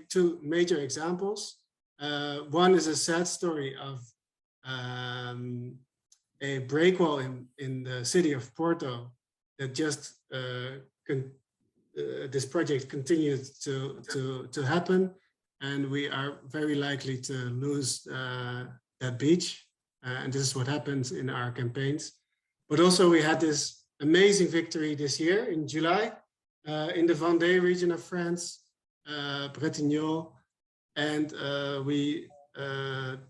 two major examples. One is a sad story of a breakwall in the city of Porto that just this project continues to happen, and we are very likely to lose that beach. And this is what happens in our campaigns. But also we had this amazing victory this year in July in the Vendée region of France, Bretignolles, and we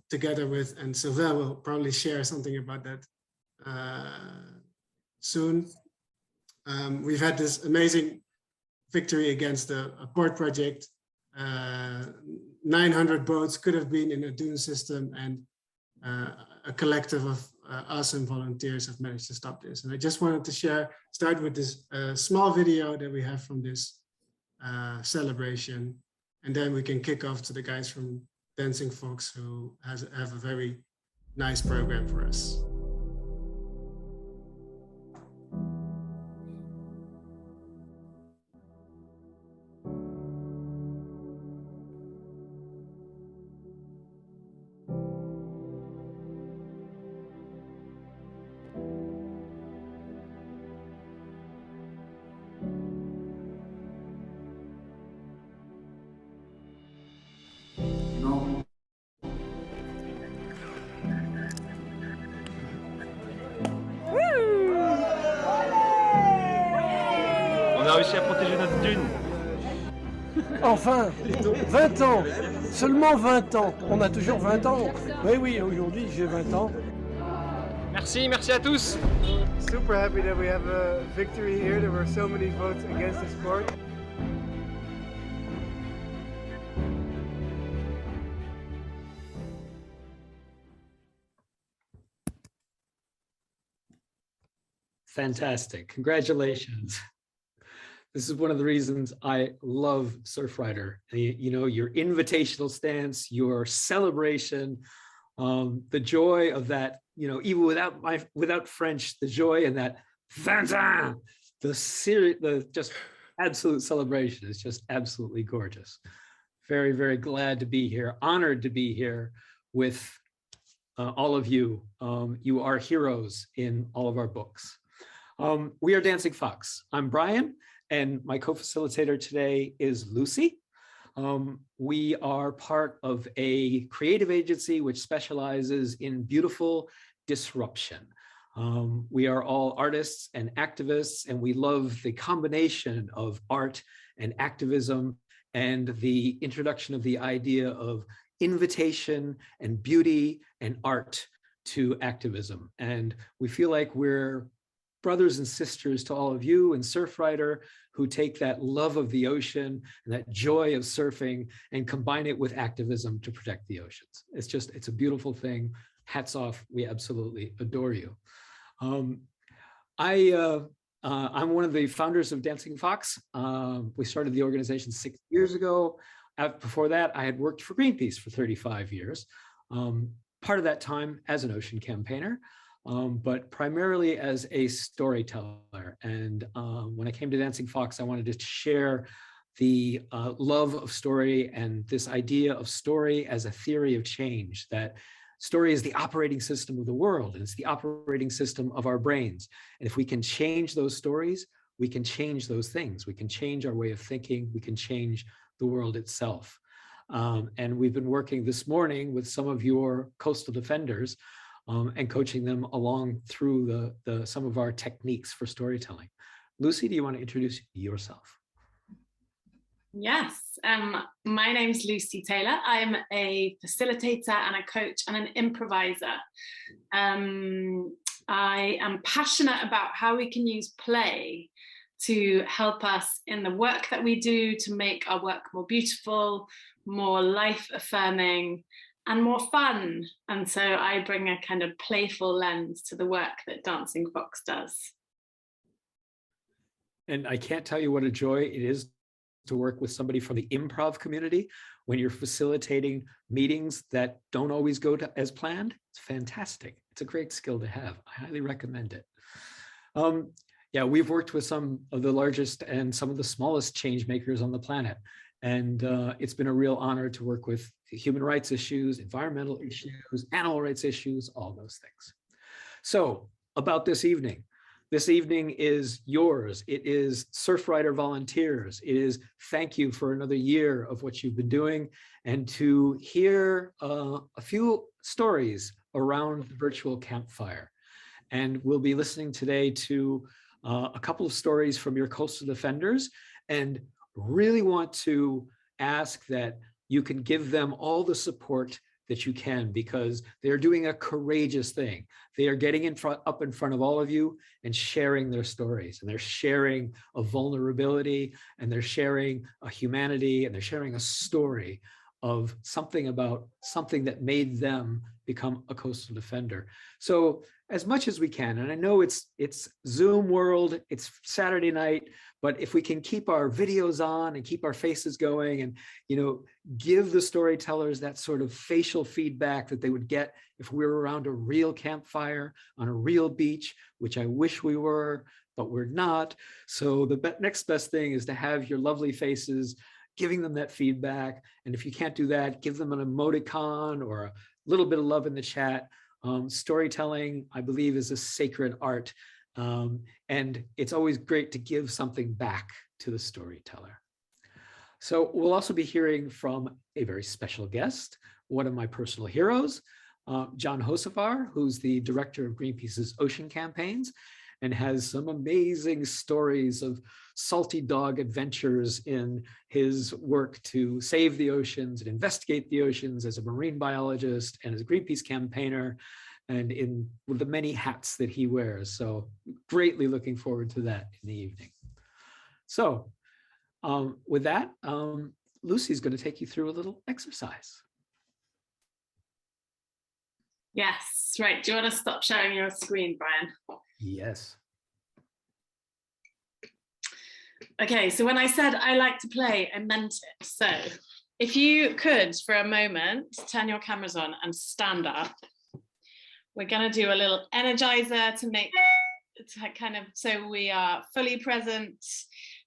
together with, and Sylvain will probably share something about that soon. We've had this amazing victory against a port project. 900 boats could have been in a dune system, and a collective of awesome volunteers have managed to stop this. And I just wanted to start with this small video that we have from this celebration, and then we can kick off to the guys from Dancing Fox, who have a very nice program for us. Réussi à protéger notre dune. Enfin, 20 ans, seulement 20 ans. On a toujours 20 ans. Oui, oui, aujourd'hui j'ai 20 ans. Merci à tous. Super happy that we have a victory here. There were so many votes against the sport. Fantastic. Congratulations. This is one of the reasons I love Surfrider. You know, your invitational stance, your celebration, the joy of that, you know, even without French, the joy and that the just absolute celebration is just absolutely gorgeous. Very, very glad to be here, honored to be here with all of you. You are heroes in all of our books. We are Dancing Fox. I'm Brian, and my co-facilitator today is Lucy. We are part of a creative agency which specializes in beautiful disruption. We are all artists and activists, and we love the combination of art and activism and the introduction of the idea of invitation and beauty and art to activism. And we feel like we're brothers and sisters to all of you in Surfrider who take that love of the ocean and that joy of surfing and combine it with activism to protect the oceans. It's a beautiful thing. Hats off. We absolutely adore you. I'm one of the founders of Dancing Fox. We started the organization 6 years ago. Before that, I had worked for Greenpeace for 35 years. Part of that time as an ocean campaigner, but primarily as a storyteller. And when I came to Dancing Fox, I wanted to share the love of story and this idea of story as a theory of change, that story is the operating system of the world, and it's the operating system of our brains. And if we can change those stories, we can change those things. We can change our way of thinking. We can change the world itself. And we've been working this morning with some of your coastal defenders and coaching them along through some of our techniques for storytelling. Lucy, do you want to introduce yourself? Yes, my name's Lucy Taylor. I'm a facilitator and a coach and an improviser. I am passionate about how we can use play to help us in the work that we do, to make our work more beautiful, more life-affirming, and more fun. And so I bring a kind of playful lens to the work that Dancing Fox does. And I can't tell you what a joy it is to work with somebody from the improv community when you're facilitating meetings that don't always go as planned. It's fantastic. It's a great skill to have. I highly recommend it. Yeah, we've worked with some of the largest and some of the smallest change makers on the planet. And it's been a real honor to work with human rights issues, environmental issues, animal rights issues, all those things. So about this evening. This evening is yours. It is Surfrider volunteers. It is thank you for another year of what you've been doing, and to hear a few stories around the virtual campfire. And we'll be listening today to a couple of stories from your coastal defenders, and really want to ask that you can give them all the support that you can, because they're doing a courageous thing. They are getting up in front of all of you and sharing their stories, and they're sharing a vulnerability, and they're sharing a humanity, and they're sharing a story of something about something that made them become a coastal defender. So as much as we can, and I know it's Zoom world, it's Saturday night, but if we can keep our videos on and keep our faces going, and give the storytellers that sort of facial feedback that they would get if we were around a real campfire on a real beach, which I wish we were, but we're not. So the next best thing is to have your lovely faces giving them that feedback. And if you can't do that, give them an emoticon or a little bit of love in the chat. Storytelling, I believe, is a sacred art. And it's always great to give something back to the storyteller. So we'll also be hearing from a very special guest, one of my personal heroes, John Hosefar, who's the director of Greenpeace's ocean campaigns, and has some amazing stories of salty dog adventures in his work to save the oceans and investigate the oceans as a marine biologist and as a Greenpeace campaigner, and in with the many hats that he wears. So greatly looking forward to that in the evening. So with that, Lucy's going to take you through a little exercise. Yes, right. Do you want to stop sharing your screen, Brian? Yes. Okay, so when I said I like to play, I meant it. So if you could, for a moment, turn your cameras on and stand up. We're going to do a little energizer so we are fully present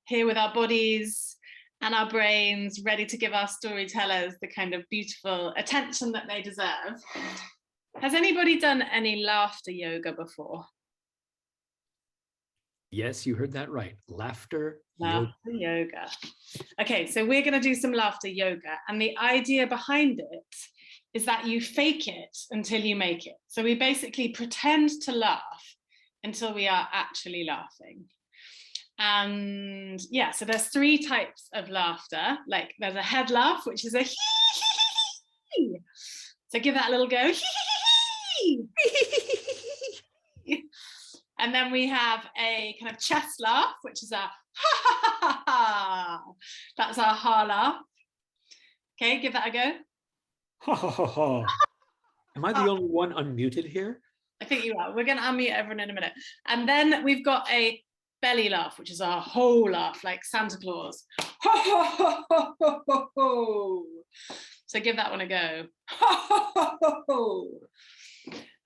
here with our bodies and our brains, ready to give our storytellers the kind of beautiful attention that they deserve. Has anybody done any laughter yoga before? Yes, you heard that right. Laughter yoga. Okay, so we're going to do some laughter yoga. And the idea behind it is that you fake it until you make it. So we basically pretend to laugh until we are actually laughing. And yeah, so there's 3 types of laughter. Like there's a head laugh, which is a hee hee hee. So give that a little go. Hee hee. And then we have a kind of chest laugh, which is a ha ha ha ha. That's our ha laugh. Okay, give that a go. Ha ha ha ha. Am I the only one unmuted here? I think you are. We're going to unmute everyone in a minute. And then we've got a belly laugh, which is our whole laugh, like Santa Claus. Ho, ho, ho, ho, ho, ho, ho. So give that one a go. Ho, ho, ho, ho, ho.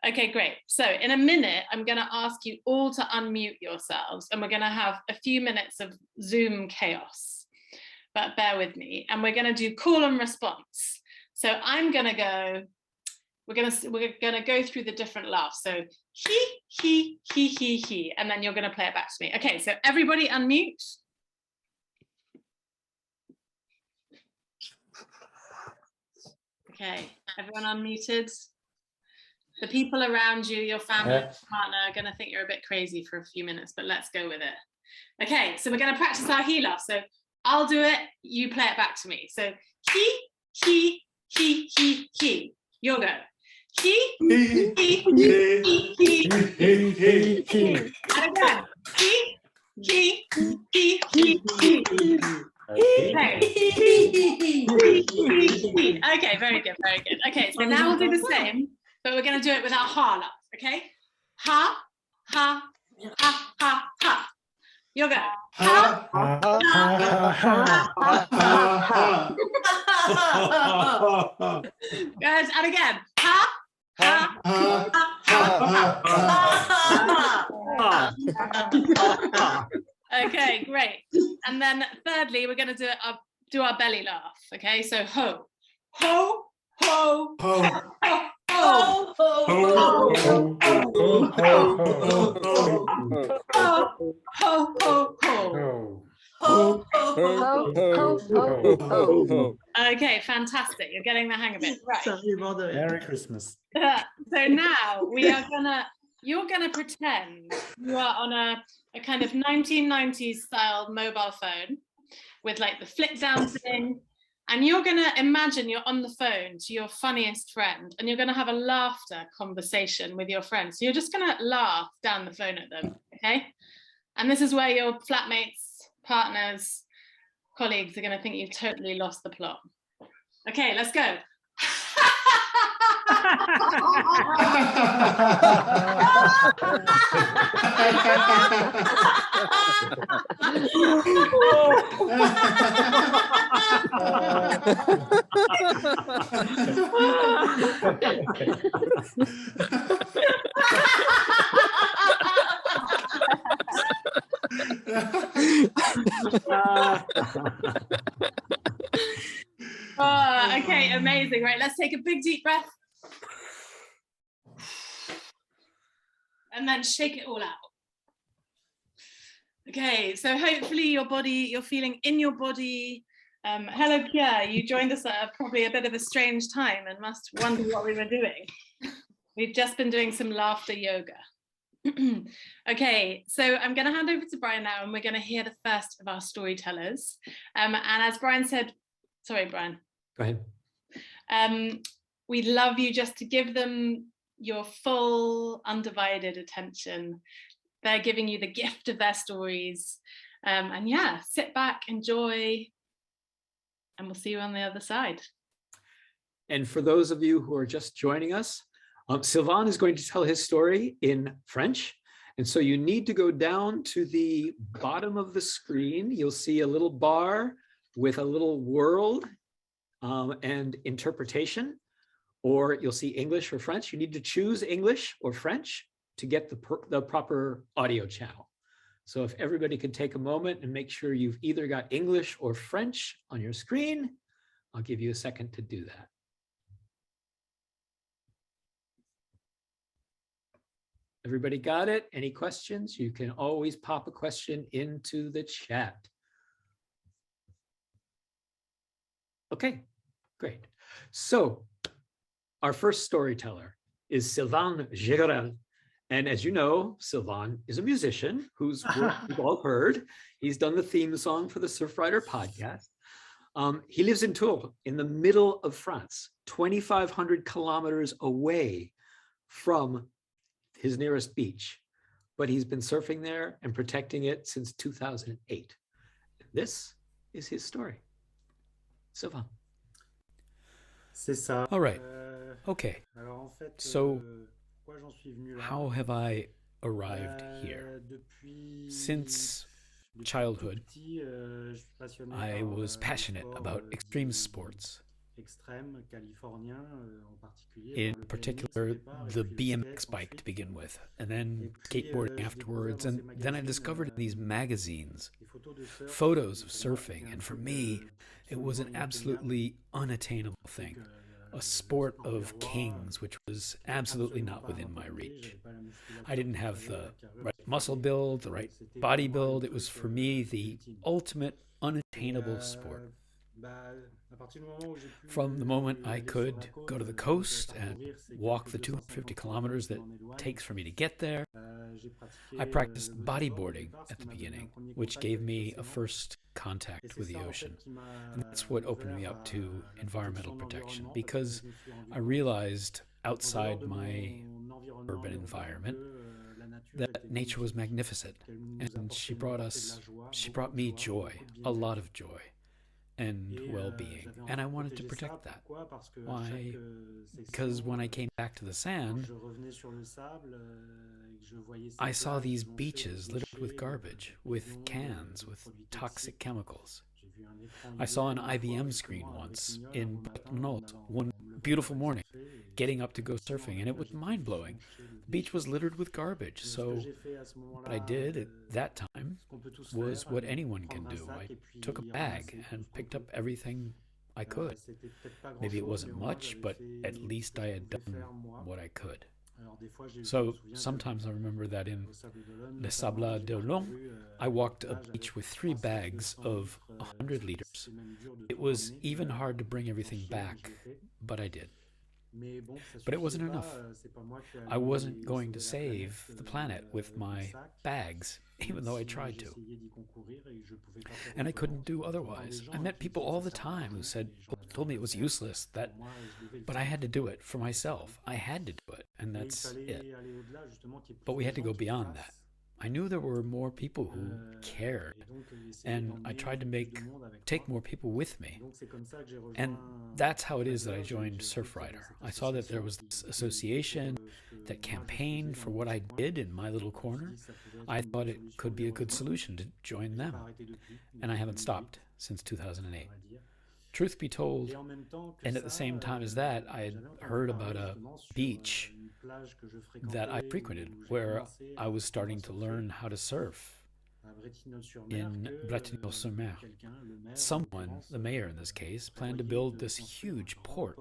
Okay, great. So in a minute, I'm going to ask you all to unmute yourselves, and we're going to have a few minutes of Zoom chaos, but bear with me. And we're going to do call and response. So I'm going to go, we're going to go through the different laughs. So he, and then you're going to play it back to me. Okay, so everybody unmute. Okay, everyone unmuted. The people around you, your family, partner, are going to think you're a bit crazy for a few minutes, but let's go with it. Okay, so we're going to practice our he laugh. So I'll do it, you play it back to me. So he. You'll go. He. And again. He. Okay, very good, very good. Okay, so now we'll do the same, but we're going to do it with our ha laugh, okay? Ha, ha, ha, ha, ha. You'll go. Ha, ha, ha, ha, ha, ha. Good, and again. Ha, ha, ha, ha, ha. Okay, great. And then thirdly, we're going to do it do our belly laugh. Okay, so ho, ho, ho, Ho. ho, ho, ho, ho, ho, ho, ho. Ho, ho, ho. Okay, fantastic. You're getting the hang of it. Right. Merry Christmas. So now you're gonna pretend you are on a kind of 1990s style mobile phone with like the flip down thing, and you're gonna imagine you're on the phone to your funniest friend, and you're gonna have a laughter conversation with your friend. So you're just gonna laugh down the phone at them, okay? And this is where your flatmates, partners, colleagues are gonna think you've totally lost the plot. Okay, let's go. Okay, amazing. Right, let's take a big deep breath. And then shake it all out. Okay, so hopefully you're feeling in your body. Hello, Pierre, you joined us at probably a bit of a strange time and must wonder what we were doing. We've just been doing some laughter yoga. Okay, so I'm going to hand over to Brian now, and we're going to hear the first of our storytellers. And as Brian said, sorry, Brian. Go ahead. We'd love you just to give them your full, undivided attention. They're giving you the gift of their stories. And yeah, sit back, enjoy, and we'll see you on the other side. And for those of you who are just joining us, Sylvain is going to tell his story in French. And so you need to go down to the bottom of the screen. You'll see a little bar with a little world and interpretation, or you'll see English or French. You need to choose English or French to get the proper audio channel. So if everybody could take a moment and make sure you've either got English or French on your screen, I'll give you a second to do that. Everybody got it? Any questions? You can always pop a question into the chat. Okay, great. So our first storyteller is Sylvain Géral. And as you know, Sylvain is a musician whose work you've all heard. He's done the theme song for the Surfrider podcast. He lives in Tours, in the middle of France, 2,500 kilometers away from his nearest beach. But he's been surfing there and protecting it since 2008. This is his story. Sylvain. C'est ça. All right. Okay. Alors, en fait, So, pourquoi j'en suis venu là? how have I arrived here? Depuis Since childhood, petit, je suis passionné I par, was passionate sport, about extreme du sports, extrême californien, en particulier, in par le particular BMX au départ, et the puis le BMX skate bike to ensuite. begin with, and then Et puis, skateboarding j'ai afterwards, découvert and dans ces then I magazines, discovered in these magazines des photos de surf, photos of et pour moi, surfing, c'était un and for truc, me, it was an absolument absolutely unattainable thing. A sport of kings, which was absolutely not within my reach. I didn't have the right muscle build, the right body build. It was for me the ultimate unattainable sport. From the moment I could go to the coast and walk the 250 kilometers that it takes for me to get there, I practiced bodyboarding at the beginning, which gave me a first contact with the ocean. And that's what opened me up to environmental protection, because I realized outside my urban environment that nature was magnificent, and she brought me joy, a lot of joy and well-being, and I wanted to protect that. Why? Because when I came back to the sand, I saw these beaches littered with garbage, with cans, with toxic chemicals. I saw an IBM screen once in Bretagne one beautiful morning, getting up to go surfing, and it was mind-blowing. The beach was littered with garbage, so what I did at that time was what anyone can do. I took a bag and picked up everything I could. Maybe it wasn't much, but at least I had done what I could. So sometimes I remember that in Les Sables d'Olonne, I walked a beach with 3 bags of 100 liters. It was even hard to bring everything back, but I did. But it wasn't enough. I wasn't going to save the planet with my bags, even though I tried to. And I couldn't do otherwise. I met people all the time who told me it was useless, but I had to do it for myself. I had to do it, and that's it. But we had to go beyond that. I knew there were more people who cared, and I tried to take more people with me. And that's how it is that I joined Surfrider. I saw that there was this association that campaigned for what I did in my little corner. I thought it could be a good solution to join them, and I haven't stopped since 2008. Truth be told, and at the same time as that, I had heard about a beach that I frequented where I was starting to learn how to surf in Bretignolles-sur-Mer. Someone, the mayor in this case, planned to build this huge port.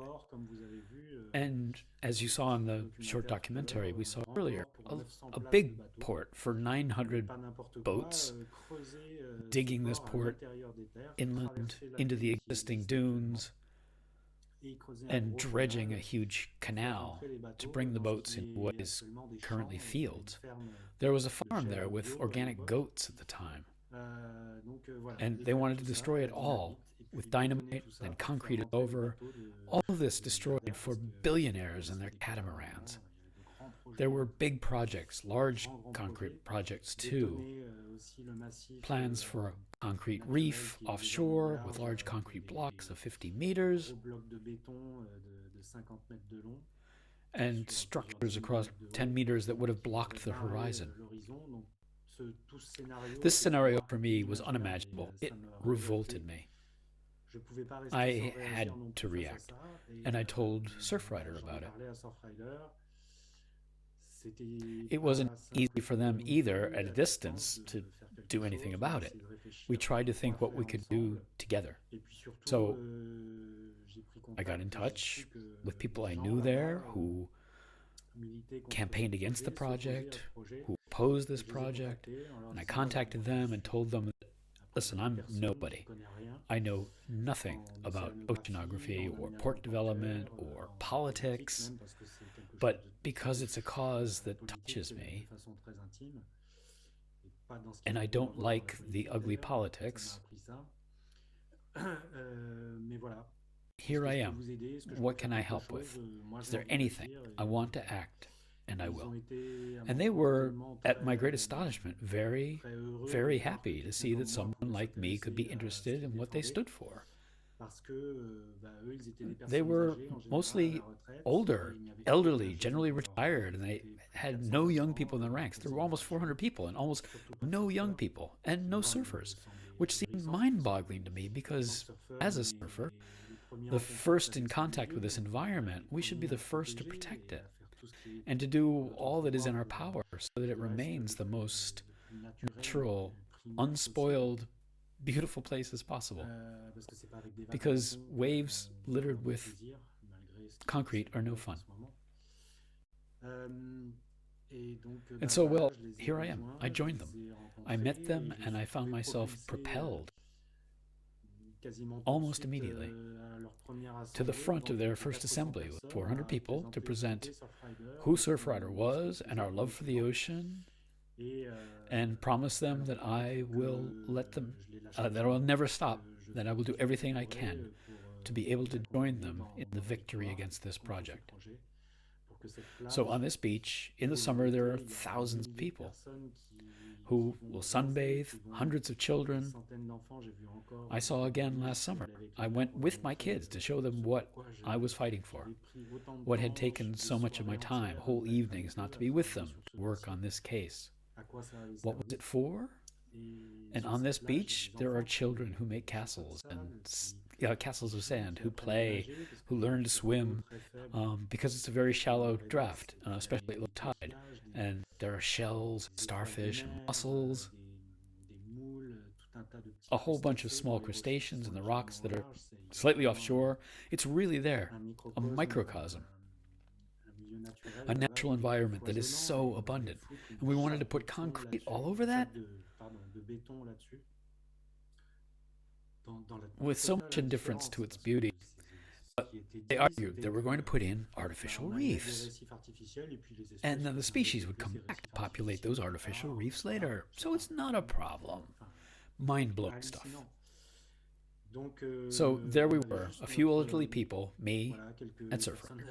And as you saw in the short documentary we saw earlier, a big port for 900 boats, digging this port inland into the existing dunes and dredging a huge canal to bring the boats into what is currently fields. There was a farm there with organic goats at the time, and they wanted to destroy it all with dynamite and concrete it over. All of this destroyed for billionaires and their catamarans. There were big projects, large concrete projects too. Plans for a concrete reef offshore with large concrete blocks of 50 meters and structures across 10 meters that would have blocked the horizon. This scenario for me was unimaginable. It revolted me. I had to react, and I told Surfrider about it. It wasn't easy for them either at a distance to do anything about it. We tried to think what we could do together. So I got in touch with people I knew there who campaigned against the project, who opposed this project, and I contacted them and told them, listen, I'm nobody. I know nothing about oceanography or port development or politics, but because it's a cause that touches me, and I don't like the ugly politics, here I am. What can I help with? Is there anything? I want to act, and I will. And they were, at my great astonishment, very, very happy to see that someone like me could be interested in what they stood for. They were mostly older, elderly, generally retired, and they had no young people in the ranks. There were almost 400 people and almost no young people and no surfers, which seemed mind-boggling to me because as a surfer, the first in contact with this environment, we should be the first to protect it and to do all that is in our power so that it remains the most natural, unspoiled, beautiful place as possible. Because waves littered with concrete are no fun. And so, well, here I am. I joined them. I met them and I found myself propelled almost immediately to the front of their first assembly with 400 people to present who Surfrider was and our love for the ocean, and promise them that I will let them, that I will never stop, that I will do everything I can to be able to join them in the victory against this project. So on this beach, in the summer, there are thousands of people who will sunbathe, hundreds of children. I saw again last summer. I went with my kids to show them what I was fighting for, what had taken so much of my time, whole evenings not to be with them, to work on this case. What was it for? And on this beach, there are children who make castles and castles of sand, who play, who learn to swim, because it's a very shallow draft, especially at low tide. And there are shells, starfish, and mussels, a whole bunch of small crustaceans in the rocks that are slightly offshore. It's really there, a microcosm, a natural environment that is so abundant. And we wanted to put concrete all over that? With so much indifference to its beauty. But they argued that we're going to put in artificial reefs. And then the species would come back to populate those artificial reefs later. So it's not a problem. Mind-blowing stuff. So there we were, a few elderly people, me, and Surfrider.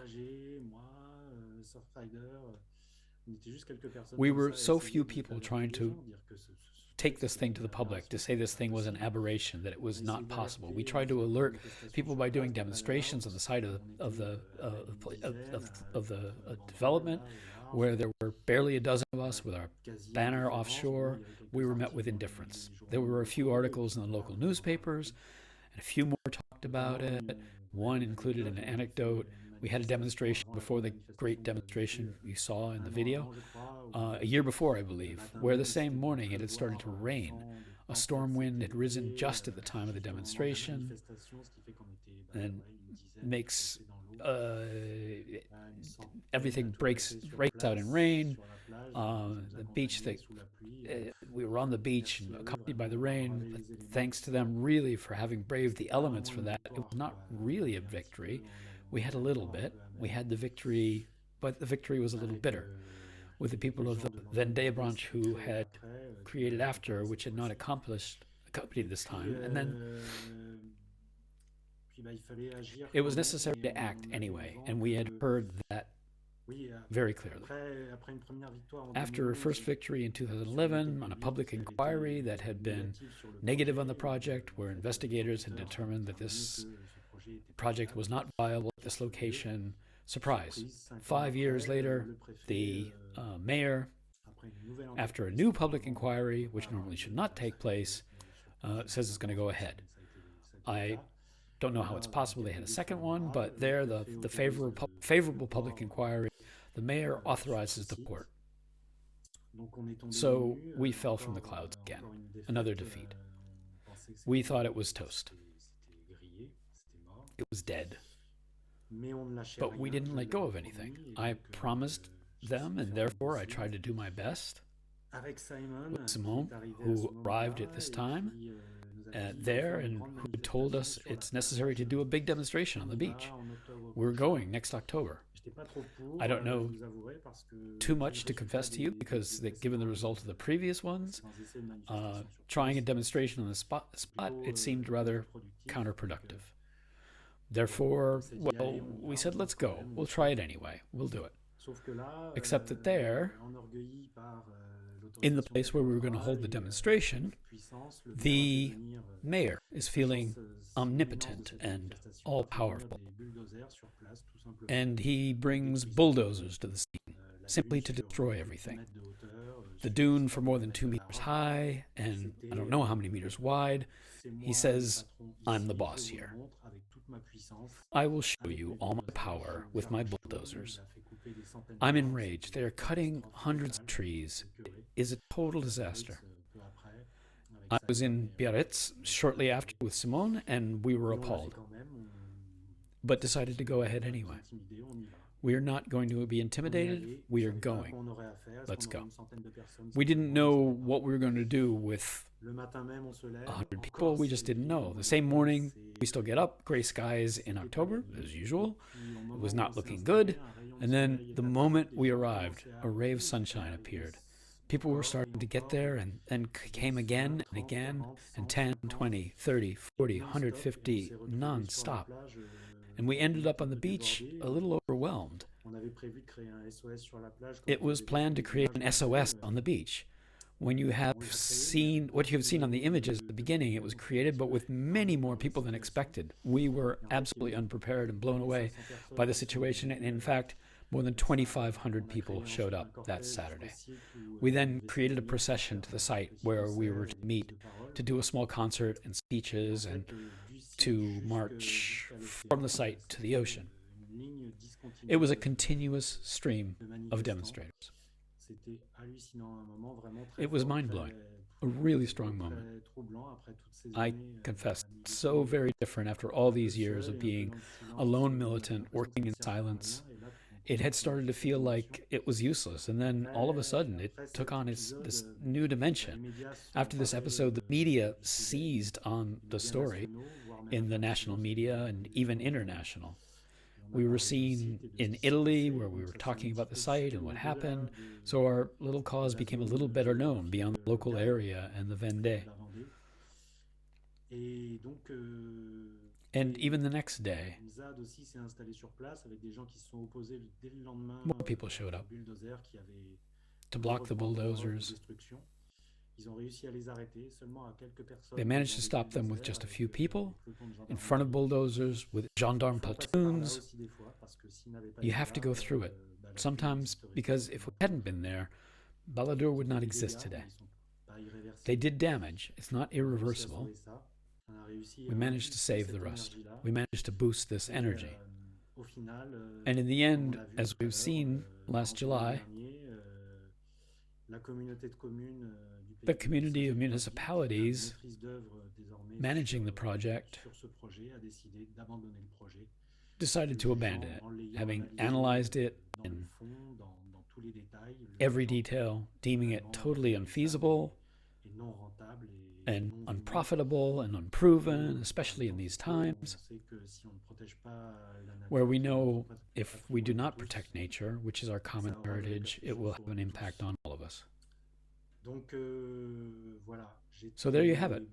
We were so few people trying to take this thing to the public, to say this thing was an aberration, that it was not possible. We tried to alert people by doing demonstrations on the side of the development, where there were barely a dozen of us with our banner offshore. We were met with indifference. There were a few articles in the local newspapers, and a few more talked about it. One included an anecdote. We had a demonstration before the great demonstration you saw in the video, a year before, I believe, where the same morning it had started to rain. A storm wind had risen just at the time of the demonstration and makes everything breaks out in rain. The beach, we were on the beach and accompanied by the rain. Thanks to them really for having braved the elements for that. It was not really a victory. We had a little bit. We had the victory, but the victory was a little bitter with the people of the Vendée branch who had created after, which had not accompanied this time. And then it was necessary to act anyway, and we had heard that very clearly. After a first victory in 2011 on a public inquiry that had been negative on the project, where investigators had determined that this project was not viable at this location, surprise, 5 years later, the mayor, after a new public inquiry, which normally should not take place, says it's going to go ahead. I don't know how it's possible they had a second one, but there, the favorable public inquiry, the mayor authorizes the port. So we fell from the clouds again, another defeat. We thought it was toast. It was dead. But we didn't let go of anything. I promised them, and therefore I tried to do my best. With Simone, who arrived at this time there and who told us it's necessary to do a big demonstration on the beach. We're going next October. I don't know too much to confess to you because given the result of the previous ones, trying a demonstration on the spot, it seemed rather counterproductive. Therefore, well, we said, let's go. We'll try it anyway. We'll do it. Except that there, in the place where we were going to hold the demonstration, the mayor is feeling omnipotent and all-powerful. And he brings bulldozers to the scene, simply to destroy everything. The dune for more than 2 meters high, and I don't know how many meters wide. He says, I'm the boss here. I will show you all my power with my bulldozers. I'm enraged. They are cutting hundreds of trees. It is a total disaster. I was in Biarritz shortly after with Simone, and we were appalled, but decided to go ahead anyway. We are not going to be intimidated. We are going. Let's go. We didn't know what we were going to do with 100 people. We just didn't know. The same morning, we still get up, gray skies in October, as usual. It was not looking good. And then the moment we arrived, a ray of sunshine appeared. People were starting to get there and came again and again, and 10, 20, 30, 40, 150, non-stop. And we ended up on the beach a little overwhelmed. It was planned to create an SOS on the beach. When you have seen what you have seen on the images at the beginning, it was created, but with many more people than expected. We were absolutely unprepared and blown away by the situation. And in fact, More than 2,500 people showed up that Saturday. We then created a procession to the site where we were to meet, to do a small concert and speeches, and to march from the site to the ocean. It was a continuous stream of demonstrators. It was mind-blowing, a really strong moment. I confess, so very different after all these years of being a lone militant working in silence. It had started to feel like it was useless, and then all of a sudden it took on this new dimension. After this episode, the media seized on the story in the national media and even international. We were seen in Italy, where we were talking about the site and what happened, so our little cause became a little better known beyond the local area and the Vendée. And even the next day, more people showed up to block the bulldozers. They managed to stop them with just a few people in front of bulldozers with gendarme platoons. You have to go through it, sometimes because if we hadn't been there, Balladur would not exist today. They did damage. It's not irreversible. We managed to save the rest. We managed to boost this energy. And in the end, as we've seen last July, the community of municipalities managing the project decided to abandon it, having analyzed it in every detail, deeming it totally unfeasible and unprofitable and unproven, especially in these times where we know if we do not protect nature, which is our common heritage, it will have an impact on all of us. So there you have it.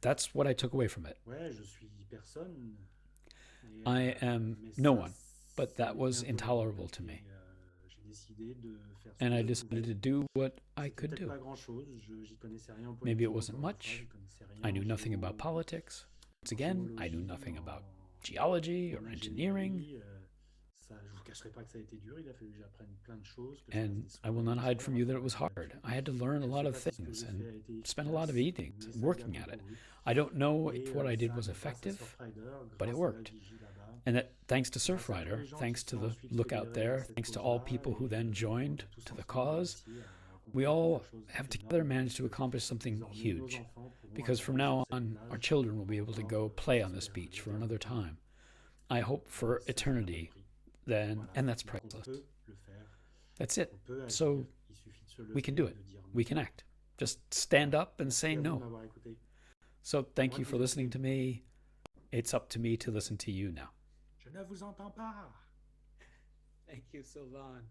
That's what I took away from it. I am no one, but that was intolerable to me. And I decided to do what I could do. Maybe it wasn't much. I knew nothing about politics. Once again, I knew nothing about geology or engineering. And I will not hide from you that it was hard. I had to learn a lot of things and spend a lot of evenings working at it. I don't know if what I did was effective, but it worked. And that thanks to Surfrider, thanks to the lookout there, thanks to all people who then joined to the cause, we all have together managed to accomplish something huge. Because from now on, our children will be able to go play on this beach for another time. I hope for eternity then, and that's priceless. That's it. So we can do it. We can act. Just stand up and say no. So thank you for listening to me. It's up to me to listen to you now. Je ne vous entends pas. Thank you, Sylvain.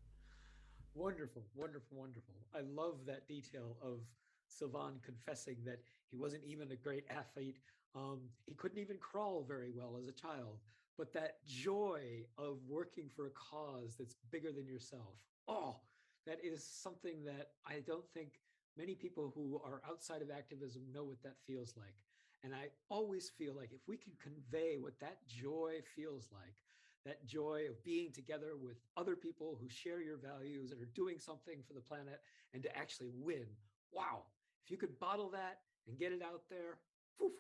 Wonderful, wonderful, wonderful. I love that detail of Sylvain confessing that he wasn't even a great athlete. He couldn't even crawl very well as a child. But that joy of working for a cause that's bigger than yourself. Oh, that is something that I don't think many people who are outside of activism know what that feels like. And I always feel like if we can convey what that joy feels like, that joy of being together with other people who share your values and are doing something for the planet and to actually win. Wow. If you could bottle that and get it out there, poof,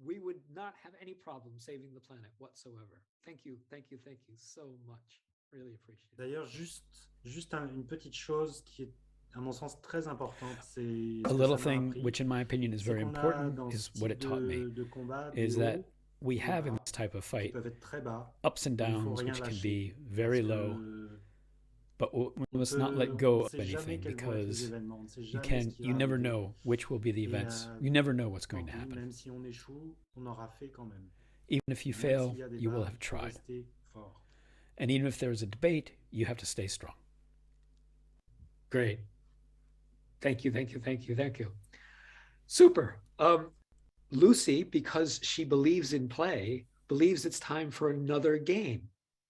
we would not have any problem saving the planet whatsoever. Thank you, thank you, thank you so much. Really appreciate it. D'ailleurs, juste une petite chose qui est, à mon sens, très importante, c'est a little thing which in my opinion is very important is what it taught me is that we have in this type of fight ups and downs which can be very low, but we must not let go of anything because you never know which will be the events. You never know what's going to happen. Even if you fail, you will have tried. And even if there's a debate, you have to stay strong. Great. Thank you, thank you, thank you, thank you. Super. Lucy, because she believes in play, believes it's time for another game.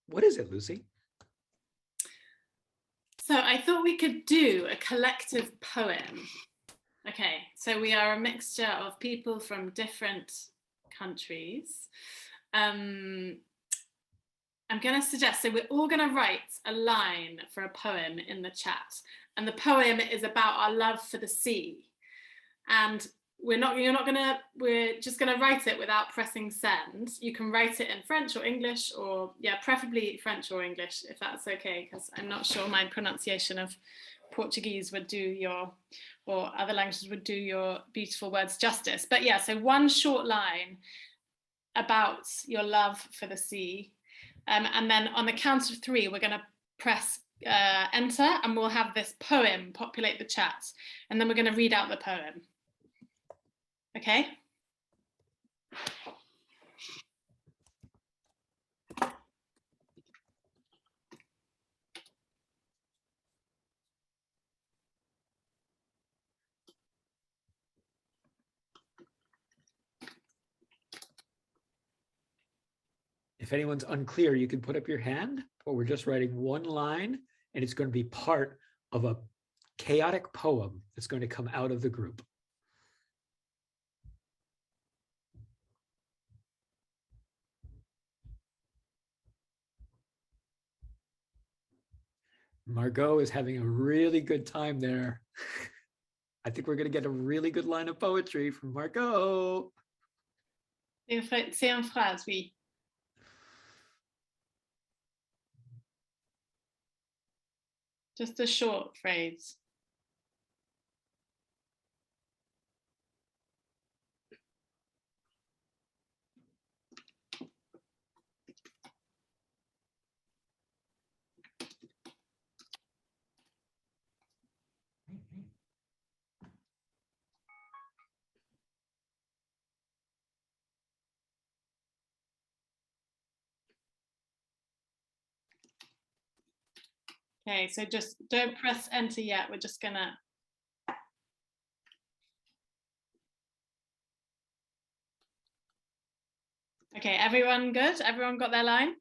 What is it, Lucy? So I thought we could do a collective poem. Okay, so we are a mixture of people from different countries. I'm going to suggest, so we're all going to write a line for a poem in the chat. And the poem is about our love for the sea. And we're just going to write it without pressing send. You can write it in French or English, or yeah, preferably French or English, if that's okay, because I'm not sure my pronunciation of Portuguese would do your, or other languages would do your beautiful words justice. But yeah, so one short line about your love for the sea. And then on the count of 3, we're going to press enter, and we'll have this poem populate the chat. And then we're going to read out the poem. Okay? If anyone's unclear, you can put up your hand, but we're just writing one line, and it's going to be part of a chaotic poem that's going to come out of the group. Margot is having a really good time there. I think we're going to get a really good line of poetry from Margot. C'est une phrase, oui. Just a short phrase. Okay, so just don't press enter yet. We're just gonna. Okay, everyone good? Everyone got their line?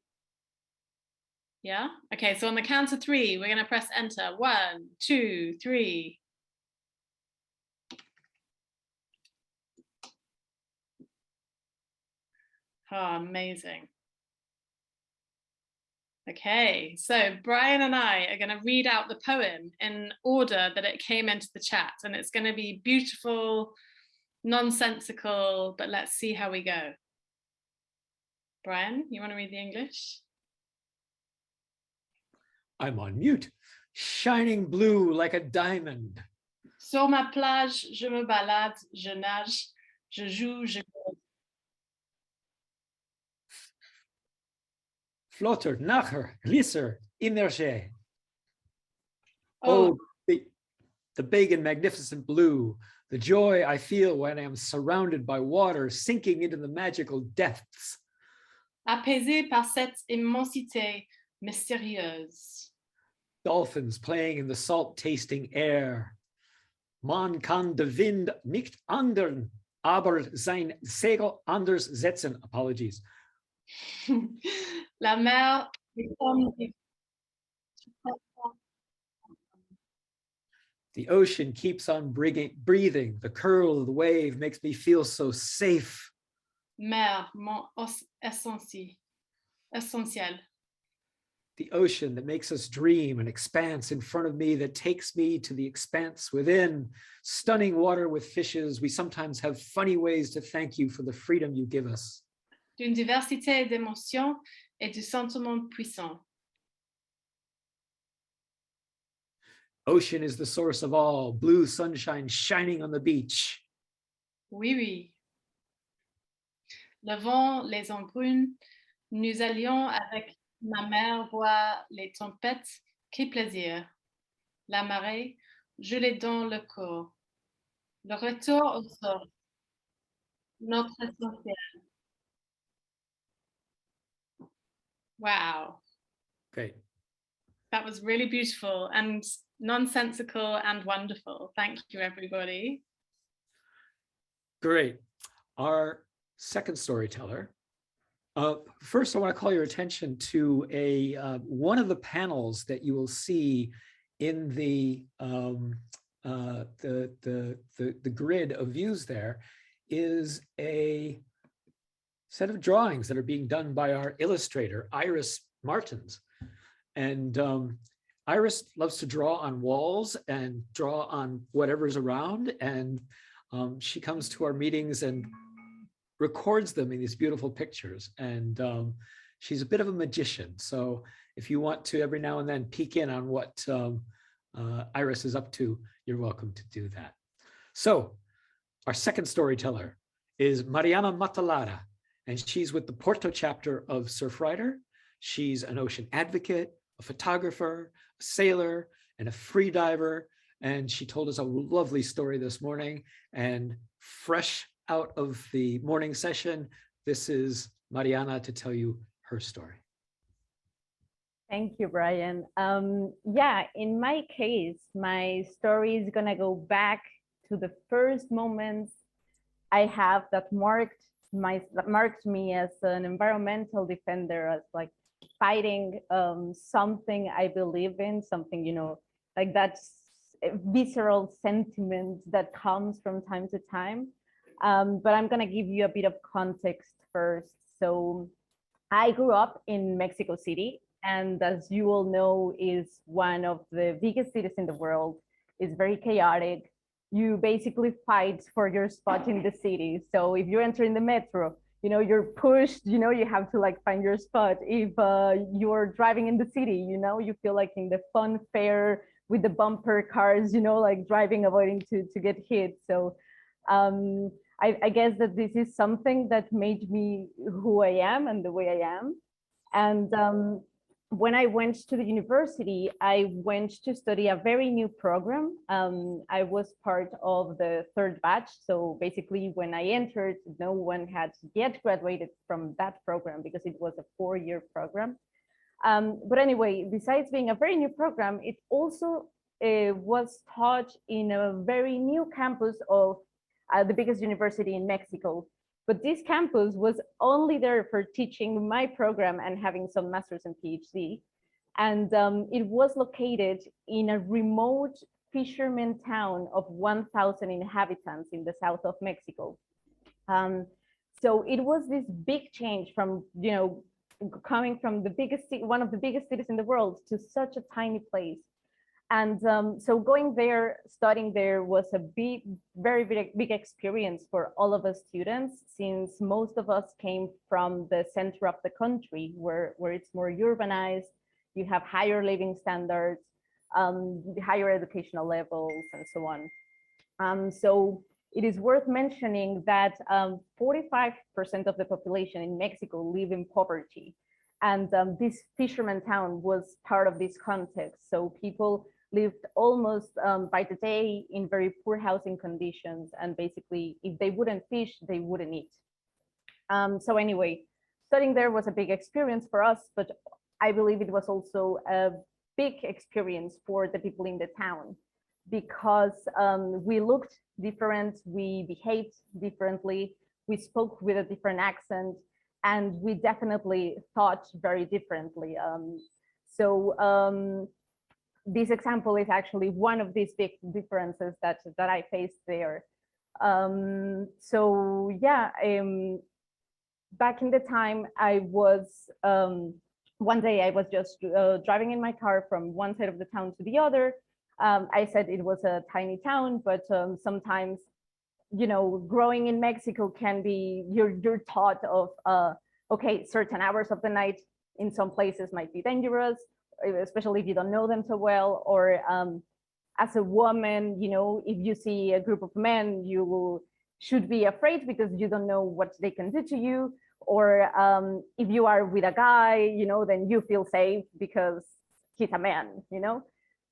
Yeah? Okay, so on the count of 3, we're gonna press enter. 1, 2, 3. Oh, amazing. Okay, so Brian and I are going to read out the poem in order that it came into the chat, and it's going to be beautiful, nonsensical, but let's see how we go. Brian, you want to read the English? I'm on mute. Shining blue like a diamond. Sur ma plage, je me balade, je nage, je joue, je... Flotter, nacher, glisser, immergé. Oh, the big and magnificent blue, the joy I feel when I am surrounded by water, sinking into the magical depths. apaisé par cette immensité mystérieuse. Dolphins playing in the salt-tasting air. Man kann der Wind nicht andern, aber sein Segel anders setzen. Apologies. La mer The ocean keeps on breathing. The curl of the wave makes me feel so safe. mer, mon essentiel. The ocean that makes us dream, an expanse in front of me that takes me to the expanse within. Stunning water with fishes. We sometimes have funny ways to thank you for the freedom you give us. D'une diversité d'émotions et de sentiments puissants. Ocean is the source of all. Blue sunshine shining on the beach. Oui, oui. Le vent les embrune. Nous allions avec ma mère voir les tempêtes. Quel plaisir. La marée, je l'ai dans le corps. Le retour au sort. Notre essentiel. Wow. Great. That was really beautiful and nonsensical and wonderful. Thank you, everybody. Great. Our second storyteller. First, I want to call your attention to one of the panels that you will see in the grid of views. There is a set of drawings that are being done by our illustrator, Iris martens. And Iris loves to draw on walls and draw on whatever's around. And she comes to our meetings and records them in these beautiful pictures. And she's a bit of a magician. So if you want to every now and then peek in on what Iris is up to, you're welcome to do that. So our second storyteller is Mariana Matalada, and she's with the Porto chapter of Surfrider. She's an ocean advocate, a photographer, a sailor, and a free diver. And she told us a lovely story this morning. And fresh out of the morning session, this is Mariana to tell you her story. Thank you, Brian. Yeah, in my case, my story is gonna go back to the first moments I have that marked me as an environmental defender, as like fighting something I believe in, something, you know, like that visceral sentiment that comes from time to time. But I'm gonna give you a bit of context first. So I grew up in Mexico City, and as you all know, is one of the biggest cities in the world. It's very chaotic. You basically fight for your spot in the city. So if you're entering the metro, you know, you're pushed, you know, you have to like find your spot. If you're driving in the city, you know, you feel like in the fun fair with the bumper cars, you know, like driving, avoiding to get hit. So I guess that this is something that made me who I am and the way I am. And when I went to the university, I went to study a very new program. I was part of the third batch. So basically when I entered, no one had yet graduated from that program because it was a 4-year program. But anyway, besides being a very new program, it also was taught in a very new campus of the biggest university in Mexico. But this campus was only there for teaching my program and having some master's and PhD. And it was located in a remote fisherman town of 1,000 inhabitants in the south of Mexico. So it was this big change from, you know, coming from the biggest, one of the biggest cities in the world to such a tiny place. And so going there, studying there was a very big experience for all of us students, since most of us came from the center of the country where it's more urbanized, you have higher living standards, higher educational levels, and so on. So it is worth mentioning that 45% of the population in Mexico live in poverty. And this fisherman town was part of this context. So people lived almost by the day in very poor housing conditions. And basically, if they wouldn't fish, they wouldn't eat. So anyway, studying there was a big experience for us, but I believe it was also a big experience for the people in the town, because we looked different, we behaved differently, we spoke with a different accent, and we definitely thought very differently. This example is actually one of these big differences that I faced there. So yeah, back in the time, I was, one day I was just driving in my car from one side of the town to the other. I said it was a tiny town, but sometimes, you know, growing in Mexico can be, you're taught of, okay, certain hours of the night in some places might be dangerous, especially if you don't know them so well, or as a woman, you know, if you see a group of men, you should be afraid because you don't know what they can do to you. Or if you are with a guy, you know, then you feel safe because he's a man, you know.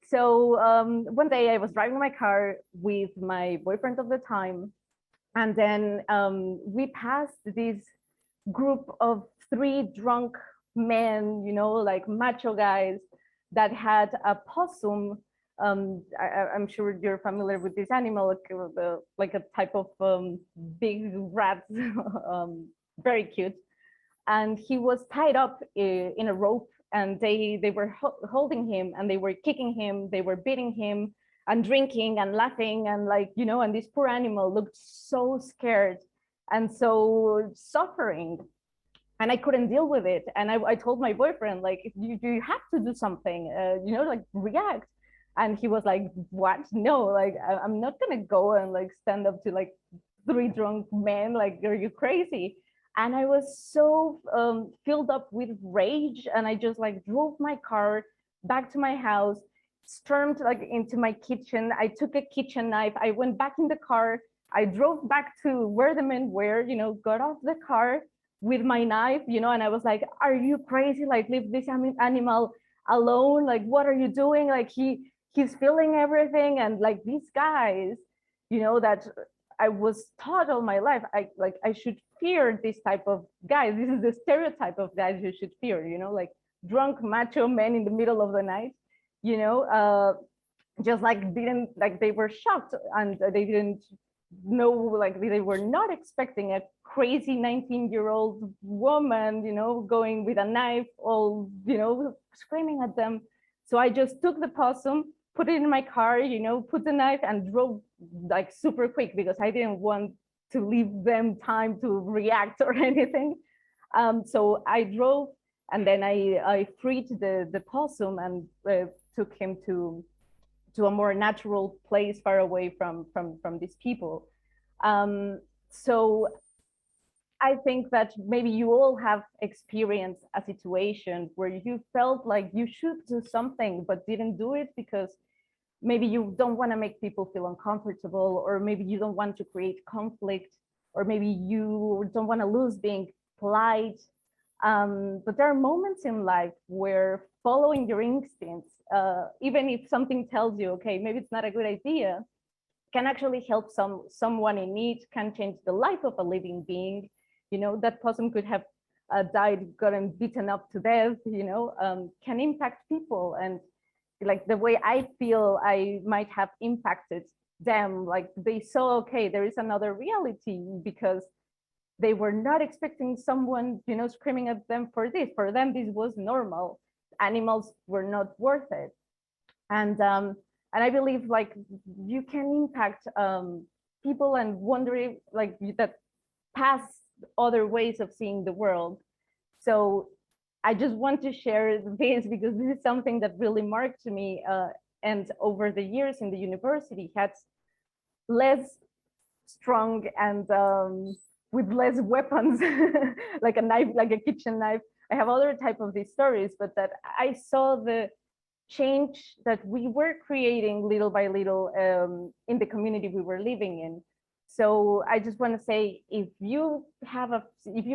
So one day I was driving my car with my boyfriend of the time, and then we passed this group of 3 drunk men, you know, like macho guys that had a possum. I'm sure you're familiar with this animal, like a type of big rat, very cute. And he was tied up in a rope, and they were holding him, and they were kicking him, they were beating him, and drinking and laughing, and like, you know, and this poor animal looked so scared and so suffering. and I couldn't deal with it. And I told my boyfriend, like, you have to do something, you know, like react. And he was like, what? No, like, I'm not gonna go and like stand up to like 3 drunk men, like, are you crazy? And I was so filled up with rage, and I just like drove my car back to my house, stormed like into my kitchen. I took a kitchen knife, I went back in the car, I drove back to where the men were, you know, got off the car with my knife, you know, and I was like, are you crazy? Like, leave this animal alone. Like, what are you doing? Like, he's feeling everything. And like these guys, you know, that I was taught all my life, I should fear this type of guys. This is the stereotype of guys you should fear, you know, like drunk macho men in the middle of the night, you know, just like they were shocked, and they didn't know, like they were not expecting a crazy 19-year-old woman, you know, going with a knife, all, you know, screaming at them. So I just took the possum, put it in my car, you know, put the knife, and drove like super quick, because I didn't want to leave them time to react or anything. So I drove, and then I freed the possum and took him to a more natural place far away from these people. So I think that maybe you all have experienced a situation where you felt like you should do something but didn't do it because maybe you don't want to make people feel uncomfortable, or maybe you don't want to create conflict, or maybe you don't want to lose being polite. But there are moments in life where following your instincts, even if something tells you, okay, maybe it's not a good idea, can actually help someone in need, can change the life of a living being. You know, that possum could have died, gotten beaten up to death, you know, can impact people. And like the way I feel I might have impacted them, like they saw, okay, there is another reality, because they were not expecting someone, you know, screaming at them for this. For them, this was normal. Animals were not worth it. And I believe like you can impact people and wondering like that past other ways of seeing the world. So I just want to share this because this is something that really marked me. And over the years in the university, had less strong and with less weapons, like a knife, like a kitchen knife. I have other type of these stories, but that I saw the change that we were creating little by little in the community we were living in. So I just want to say, if you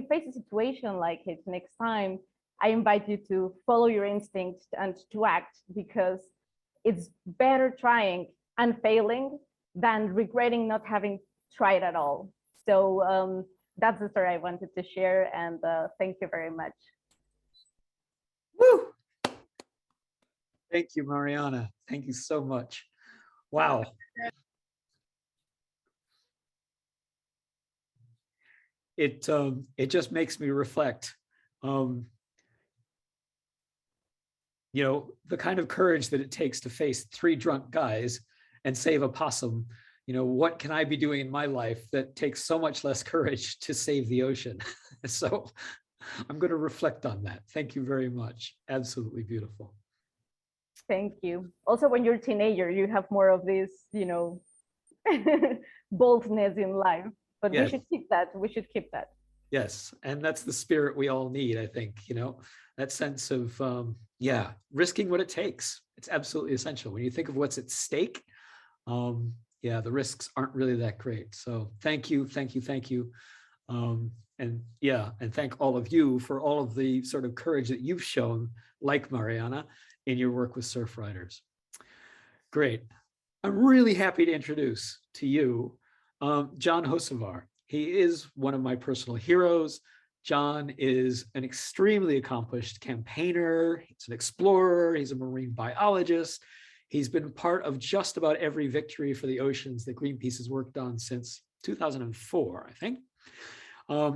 face a situation like it next time, I invite you to follow your instincts and to act, because it's better trying and failing than regretting not having tried at all. So that's the story I wanted to share, and thank you very much. Woo! Thank you, Mariana. Thank you so much. Wow. It just makes me reflect. You know, the kind of courage that it takes to face 3 drunk guys and save a possum. You know, what can I be doing in my life that takes so much less courage to save the ocean? So I'm going to reflect on that. Thank you very much. Absolutely beautiful. Thank you. Also, when you're a teenager, you have more of this, you know, boldness in life. But yes, we should keep that. We should keep that. Yes, and that's the spirit we all need, I think, you know, that sense of, yeah, risking what it takes. It's absolutely essential. When you think of what's at stake, yeah, the risks aren't really that great. So thank you, thank you, thank you. And yeah, and thank all of you for all of the sort of courage that you've shown, like Mariana, in your work with Surfriders. Great. I'm really happy to introduce to you John Hocevar. He is one of my personal heroes. John is an extremely accomplished campaigner. He's an explorer. He's a marine biologist. He's been part of just about every victory for the oceans that Greenpeace has worked on since 2004, I think.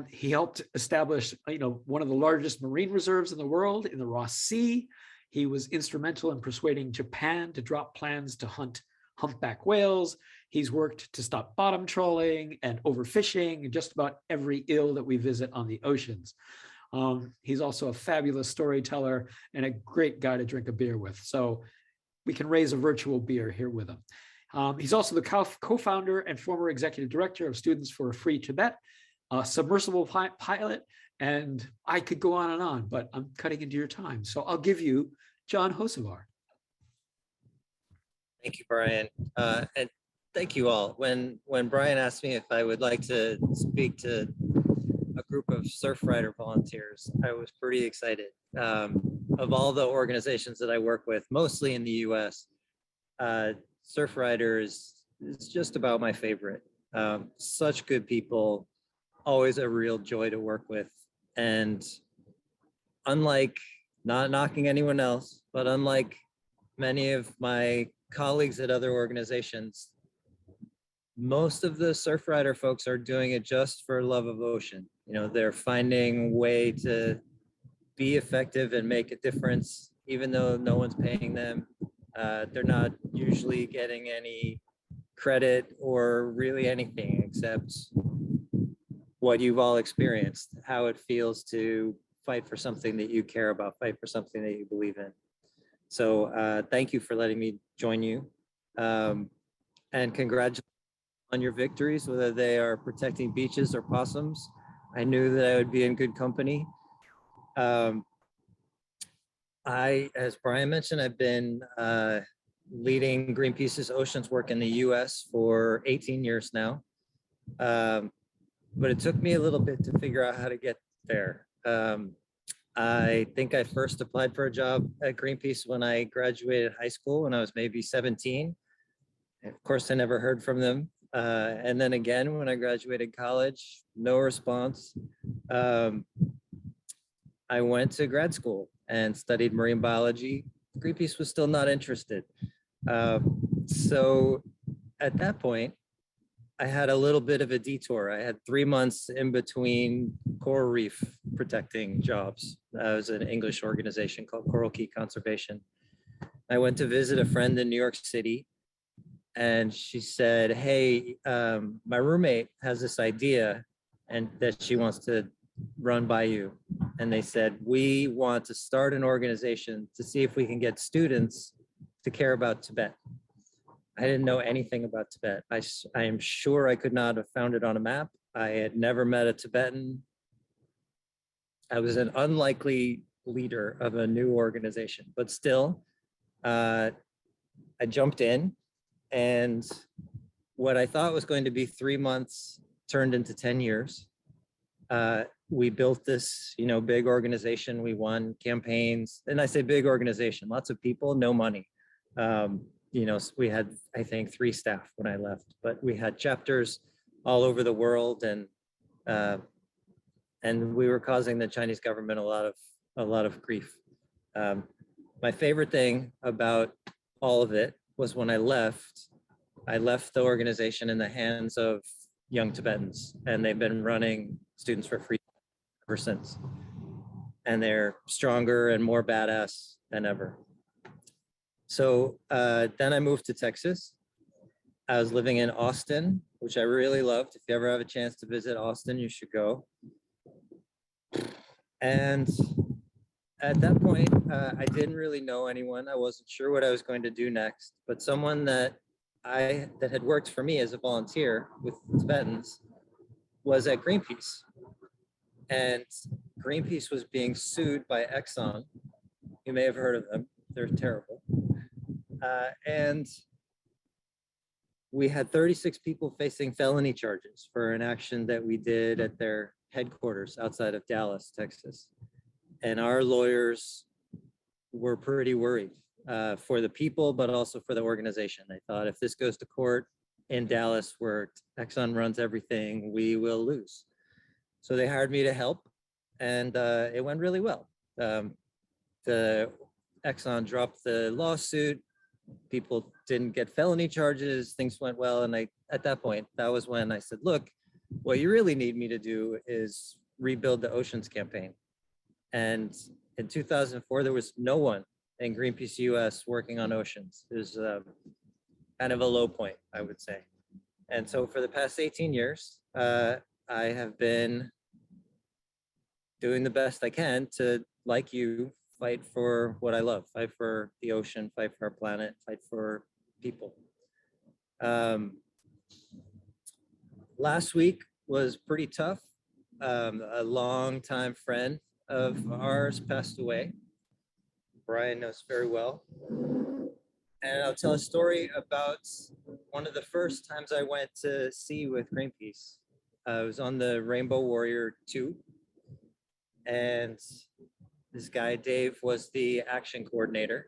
He helped establish, you know, one of the largest marine reserves in the world in the Ross Sea. He was instrumental in persuading Japan to drop plans to hunt humpback whales. He's worked to stop bottom trawling and overfishing and just about every ill that we visit on the oceans. He's also a fabulous storyteller and a great guy to drink a beer with. So we can raise a virtual beer here with him. He's also the co-founder and former executive director of Students for a Free Tibet, a submersible pilot, and I could go on, but I'm cutting into your time. So I'll give you John Hocevar. Thank you, Brian. And thank you all. When Brian asked me if I would like to speak to a group of Surfrider volunteers, I was pretty excited. Of all the organizations that I work with, mostly in the US, Surfrider is just about my favorite. Such good people, always a real joy to work with. And unlike, not knocking anyone else, but unlike many of my colleagues at other organizations, most of the Surfrider folks are doing it just for love of ocean. You know, they're finding a way to be effective and make a difference, even though no one's paying them. They're not usually getting any credit or really anything except what you've all experienced, how it feels to fight for something that you care about, fight for something that you believe in. So thank you for letting me join you. And congratulations on your victories, whether they are protecting beaches or possums. I knew that I would be in good company. As Brian mentioned, I've been leading Greenpeace's oceans work in the US for 18 years now. But it took me a little bit to figure out how to get there. I think I first applied for a job at Greenpeace when I graduated high school, when I was maybe 17. And of course, I never heard from them. And then again, when I graduated college, no response. I went to grad school and studied marine biology. Greenpeace was still not interested. So at that point, I had a little bit of a detour. I had 3 months in between coral reef protecting jobs. I was an English organization called Coral Key Conservation. I went to visit a friend in New York City, and she said, hey, my roommate has this idea and that she wants to run by you. And they said, we want to start an organization to see if we can get students to care about Tibet. I didn't know anything about Tibet. I am sure I could not have found it on a map. I had never met a Tibetan. I was an unlikely leader of a new organization, but still, I jumped in, and what I thought was going to be 3 months turned into 10 years. We built this, big organization. We won campaigns, and I say big organization, lots of people, no money. We had, I think, 3 staff when I left, but we had chapters all over the world, and we were causing the Chinese government a lot of grief. My favorite thing about all of it was when I left the organization in the hands of young Tibetans, and they've been running Students for Free ever since. And they're stronger and more badass than ever. So then I moved to Texas. I was living in Austin, which I really loved. If you ever have a chance to visit Austin, you should go. And at that point, I didn't really know anyone. I wasn't sure what I was going to do next, but someone that had worked for me as a volunteer with Tibetans was at Greenpeace. And Greenpeace was being sued by Exxon. You may have heard of them. They're terrible. And we had 36 people facing felony charges for an action that we did at their headquarters outside of Dallas, Texas. And our lawyers were pretty worried for the people, but also for the organization. They thought, if this goes to court in Dallas, where Exxon runs everything, we will lose. So they hired me to help, and it went really well. The Exxon dropped the lawsuit. People didn't get felony charges. Things went well. And at that point, that was when I said, look, what you really need me to do is rebuild the Oceans campaign. And in 2004, there was no one in Greenpeace US working on oceans. It was kind of a low point, I would say. And so for the past 18 years, I have been doing the best I can to, like you, fight for what I love, fight for the ocean, fight for our planet, fight for people. Last week was pretty tough. A longtime friend of ours passed away. Brian knows very well. And I'll tell a story about one of the first times I went to sea with Greenpeace. I was on the Rainbow Warrior 2. And this guy, Dave, was the action coordinator.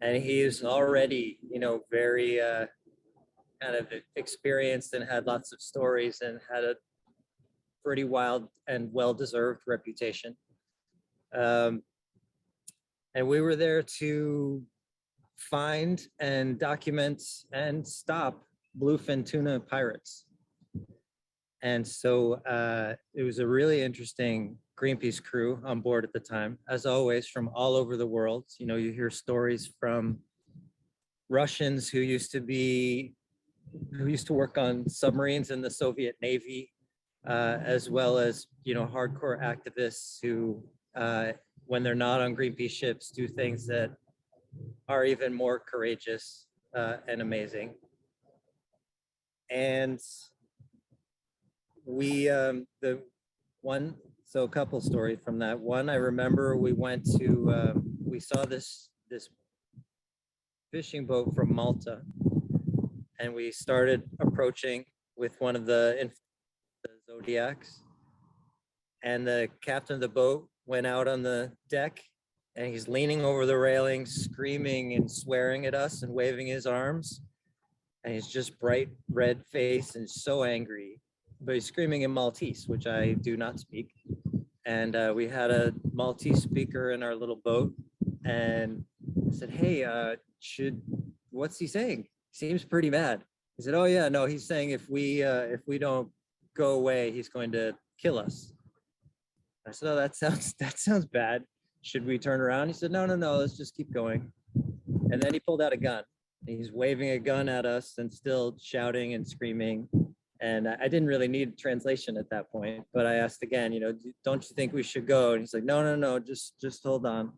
And he is already, you know, very kind of experienced and had lots of stories and had a pretty wild and well-deserved reputation. And we were there to find and document and stop bluefin tuna pirates. And so it was a really interesting Greenpeace crew on board at the time, as always, from all over the world. You know, you hear stories from Russians who used to work on submarines in the Soviet Navy, as well as, you know, hardcore activists who, when they're not on Greenpeace ships, do things that are even more courageous and amazing. And we, so a couple stories from that. One, I remember we went to, we saw this fishing boat from Malta, and we started approaching with one of the Zodiacs, and the captain of the boat went out on the deck, and he's leaning over the railing, screaming and swearing at us and waving his arms, and he's just bright red face and so angry, but he's screaming in Maltese, which I do not speak. And we had a Maltese speaker in our little boat, and I said, hey, what's he saying? Seems pretty mad. He said, oh yeah, no, he's saying if we don't go away, he's going to kill us. I said, oh, that sounds bad. Should we turn around? He said, no, let's just keep going. And then he pulled out a gun. He's waving a gun at us and still shouting and screaming. And I didn't really need translation at that point, but I asked again, you know, don't you think we should go? And he's like, no, just hold on.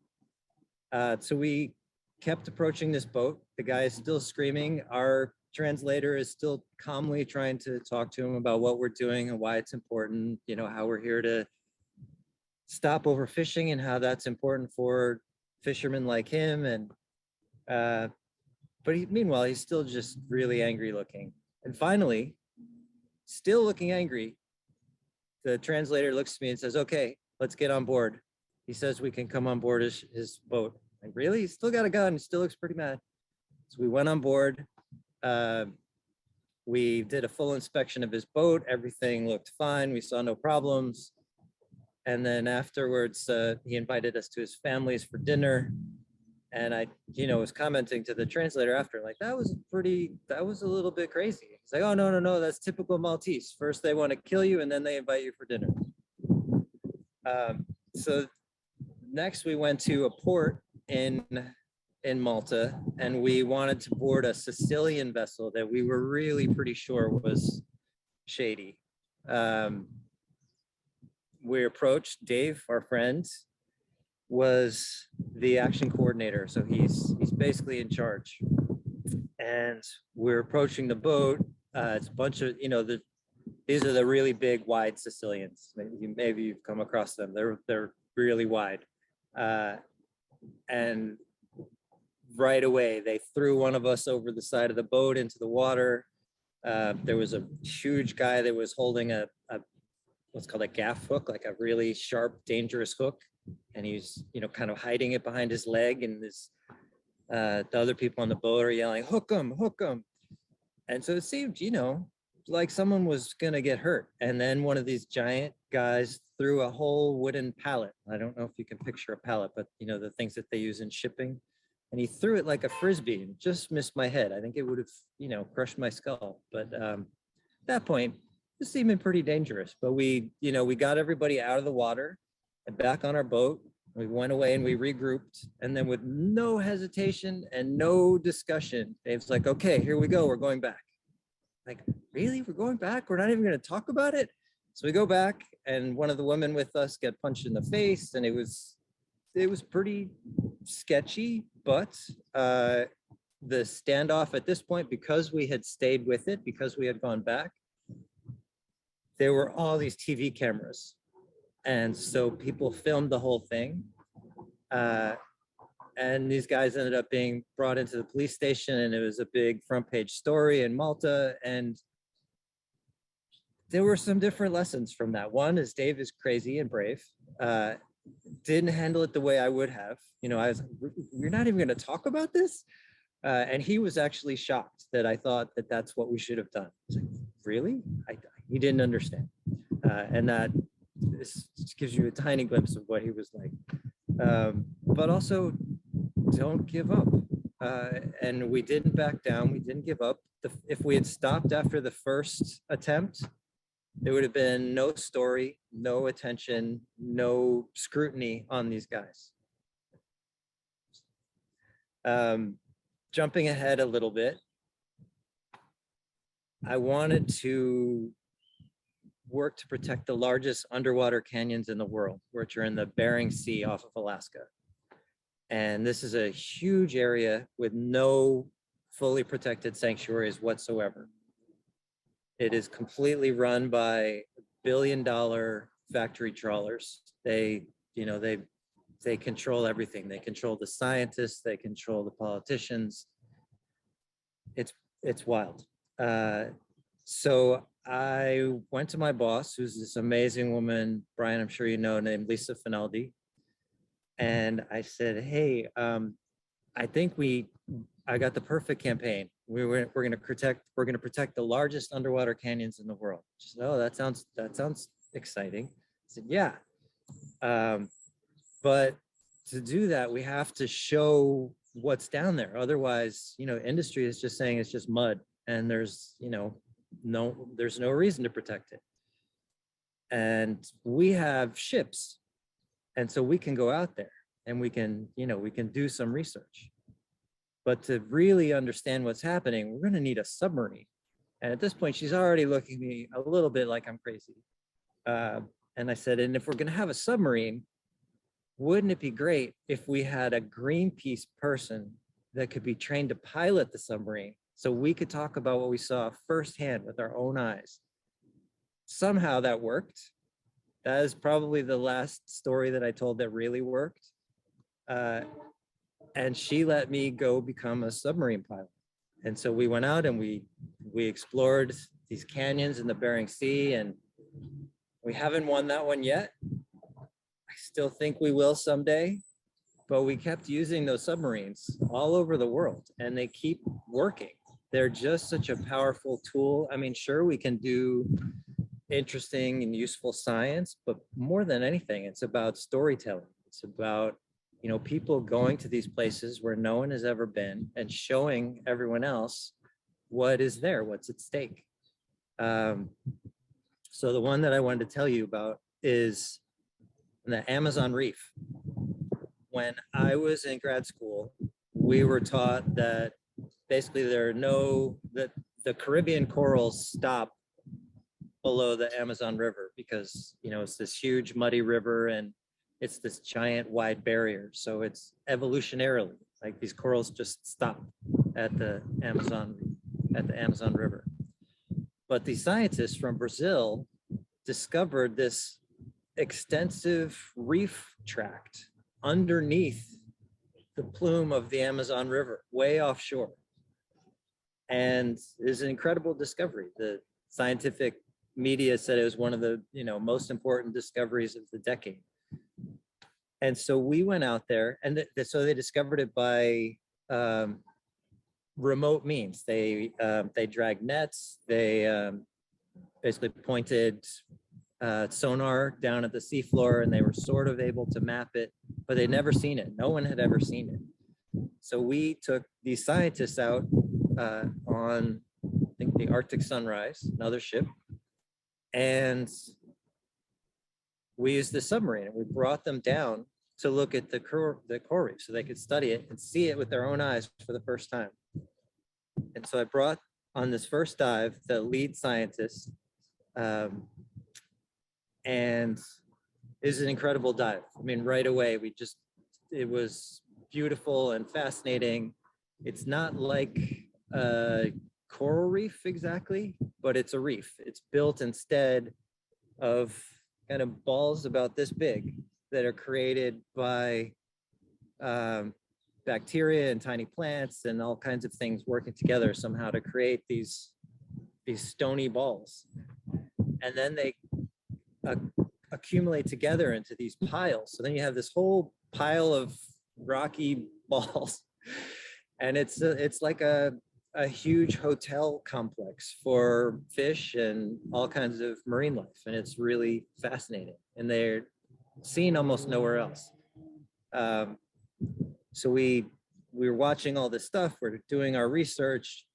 So we kept approaching this boat. The guy is still screaming. Our translator is still calmly trying to talk to him about what we're doing and why it's important, you know, how we're here to stop overfishing and how that's important for fishermen like him. And but meanwhile, he's still just really angry looking. And finally, still looking angry, the translator looks at me and says, okay, let's get on board. He says we can come on board his boat. Like, really? He's still got a gun. He still looks pretty mad. So we went on board. We did a full inspection of his boat. Everything looked fine. We saw no problems. And then afterwards, he invited us to his family's for dinner. And I, you know, was commenting to the translator after, like, that was a little bit crazy. He's like, oh, no, that's typical Maltese. First, they want to kill you, and then they invite you for dinner. So next, we went to a port in Malta, and we wanted to board a Sicilian vessel that we were really pretty sure was shady. We approached Dave, our friend, was the action coordinator. So he's basically in charge. And we're approaching the boat. It's a bunch of, you know, these are the really big, wide Sicilians. Maybe you've come across them. They're really wide. And right away, they threw one of us over the side of the boat into the water. There was a huge guy that was holding a what's called a gaff hook, like a really sharp, dangerous hook. And he's, you know, kind of hiding it behind his leg. And the other people on the boat are yelling, hook him, hook him. And so it seemed, you know, like someone was going to get hurt. And then one of these giant guys threw a whole wooden pallet. I don't know if you can picture a pallet, but, you know, the things that they use in shipping. And he threw it like a Frisbee and just missed my head. I think it would have, you know, crushed my skull. But at that point, it seemed pretty dangerous. But we got everybody out of the water and back on our boat. We went away and we regrouped. And then with no hesitation and no discussion, Dave's like, okay, here we go. We're going back. Like, really? We're going back? We're not even going to talk about it? So we go back and one of the women with us got punched in the face, and it was pretty sketchy, but the standoff at this point, because we had stayed with it, because we had gone back, there were all these TV cameras. And so people filmed the whole thing. And these guys ended up being brought into the police station, and it was a big front page story in Malta. And there were some different lessons from that. One is Dave is crazy and brave. Didn't handle it the way I would have. You know, I was, we're not even going to talk about this. And he was actually shocked that I thought that that's what we should have done. I was like, really? He didn't understand. And that this gives you a tiny glimpse of what he was like. But also, don't give up. And we didn't back down. We didn't give up. If we had stopped after the first attempt, there would have been no story, no attention, no scrutiny on these guys. Jumping ahead a little bit, I wanted to work to protect the largest underwater canyons in the world, which are in the Bering Sea off of Alaska. And this is a huge area with no fully protected sanctuaries whatsoever. It is completely run by billion-dollar factory trawlers. They control everything. They control the scientists, they control the politicians. It's wild. So I went to my boss, who's this amazing woman, Brian, I'm sure you know, named Lisa Finaldi. And I said, hey, I think I got the perfect campaign. We're going to protect the largest underwater canyons in the world. She said, oh, that sounds exciting. I said, yeah. But to do that, we have to show what's down there. Otherwise, industry is just saying it's just mud, and there's no reason to protect it. And we have ships, and so we can go out there and we can do some research. But to really understand what's happening, we're going to need a submarine. And at this point, she's already looking at me a little bit like I'm crazy. And I said, and if we're going to have a submarine, wouldn't it be great if we had a Greenpeace person that could be trained to pilot the submarine, so we could talk about what we saw firsthand with our own eyes? Somehow that worked. That is probably the last story that I told that really worked. And she let me go become a submarine pilot. And so we went out and we explored these canyons in the Bering Sea, and we haven't won that one yet. I still think we will someday, but we kept using those submarines all over the world, and they keep working. They're just such a powerful tool. I mean, sure, we can do interesting and useful science, but more than anything, it's about storytelling. It's about, people going to these places where no one has ever been and showing everyone else what is there, what's at stake. So the one that I wanted to tell you about is the Amazon Reef. When I was in grad school, we were taught that basically that the Caribbean corals stop below the Amazon River because, it's this huge muddy river and it's this giant wide barrier. So it's evolutionarily, like these corals just stop at the Amazon River. But the scientists from Brazil discovered this extensive reef tract underneath the plume of the Amazon River, way offshore. And it's an incredible discovery. The scientific media said it was one of the most important discoveries of the decade. And so we went out there, and so they discovered it by remote means. They dragged nets. They basically pointed sonar down at the seafloor, and they were sort of able to map it, but they'd never seen it. No one had ever seen it. So we took these scientists out on, I think, the Arctic Sunrise, another ship, and we used the submarine, and we brought them down to look at the coral reef so they could study it and see it with their own eyes for the first time. And so I brought on this first dive the lead scientist, and is an incredible dive. I mean, right away, it was beautiful and fascinating. It's not like a coral reef exactly, but it's a reef. It's built instead of kind of balls about this big that are created by bacteria and tiny plants and all kinds of things working together somehow to create these stony balls. And then they accumulate together into these piles. So then you have this whole pile of rocky balls. And it's like a huge hotel complex for fish and all kinds of marine life. And it's really fascinating. And they're seen almost nowhere else. So we were watching all this stuff. We're doing our research.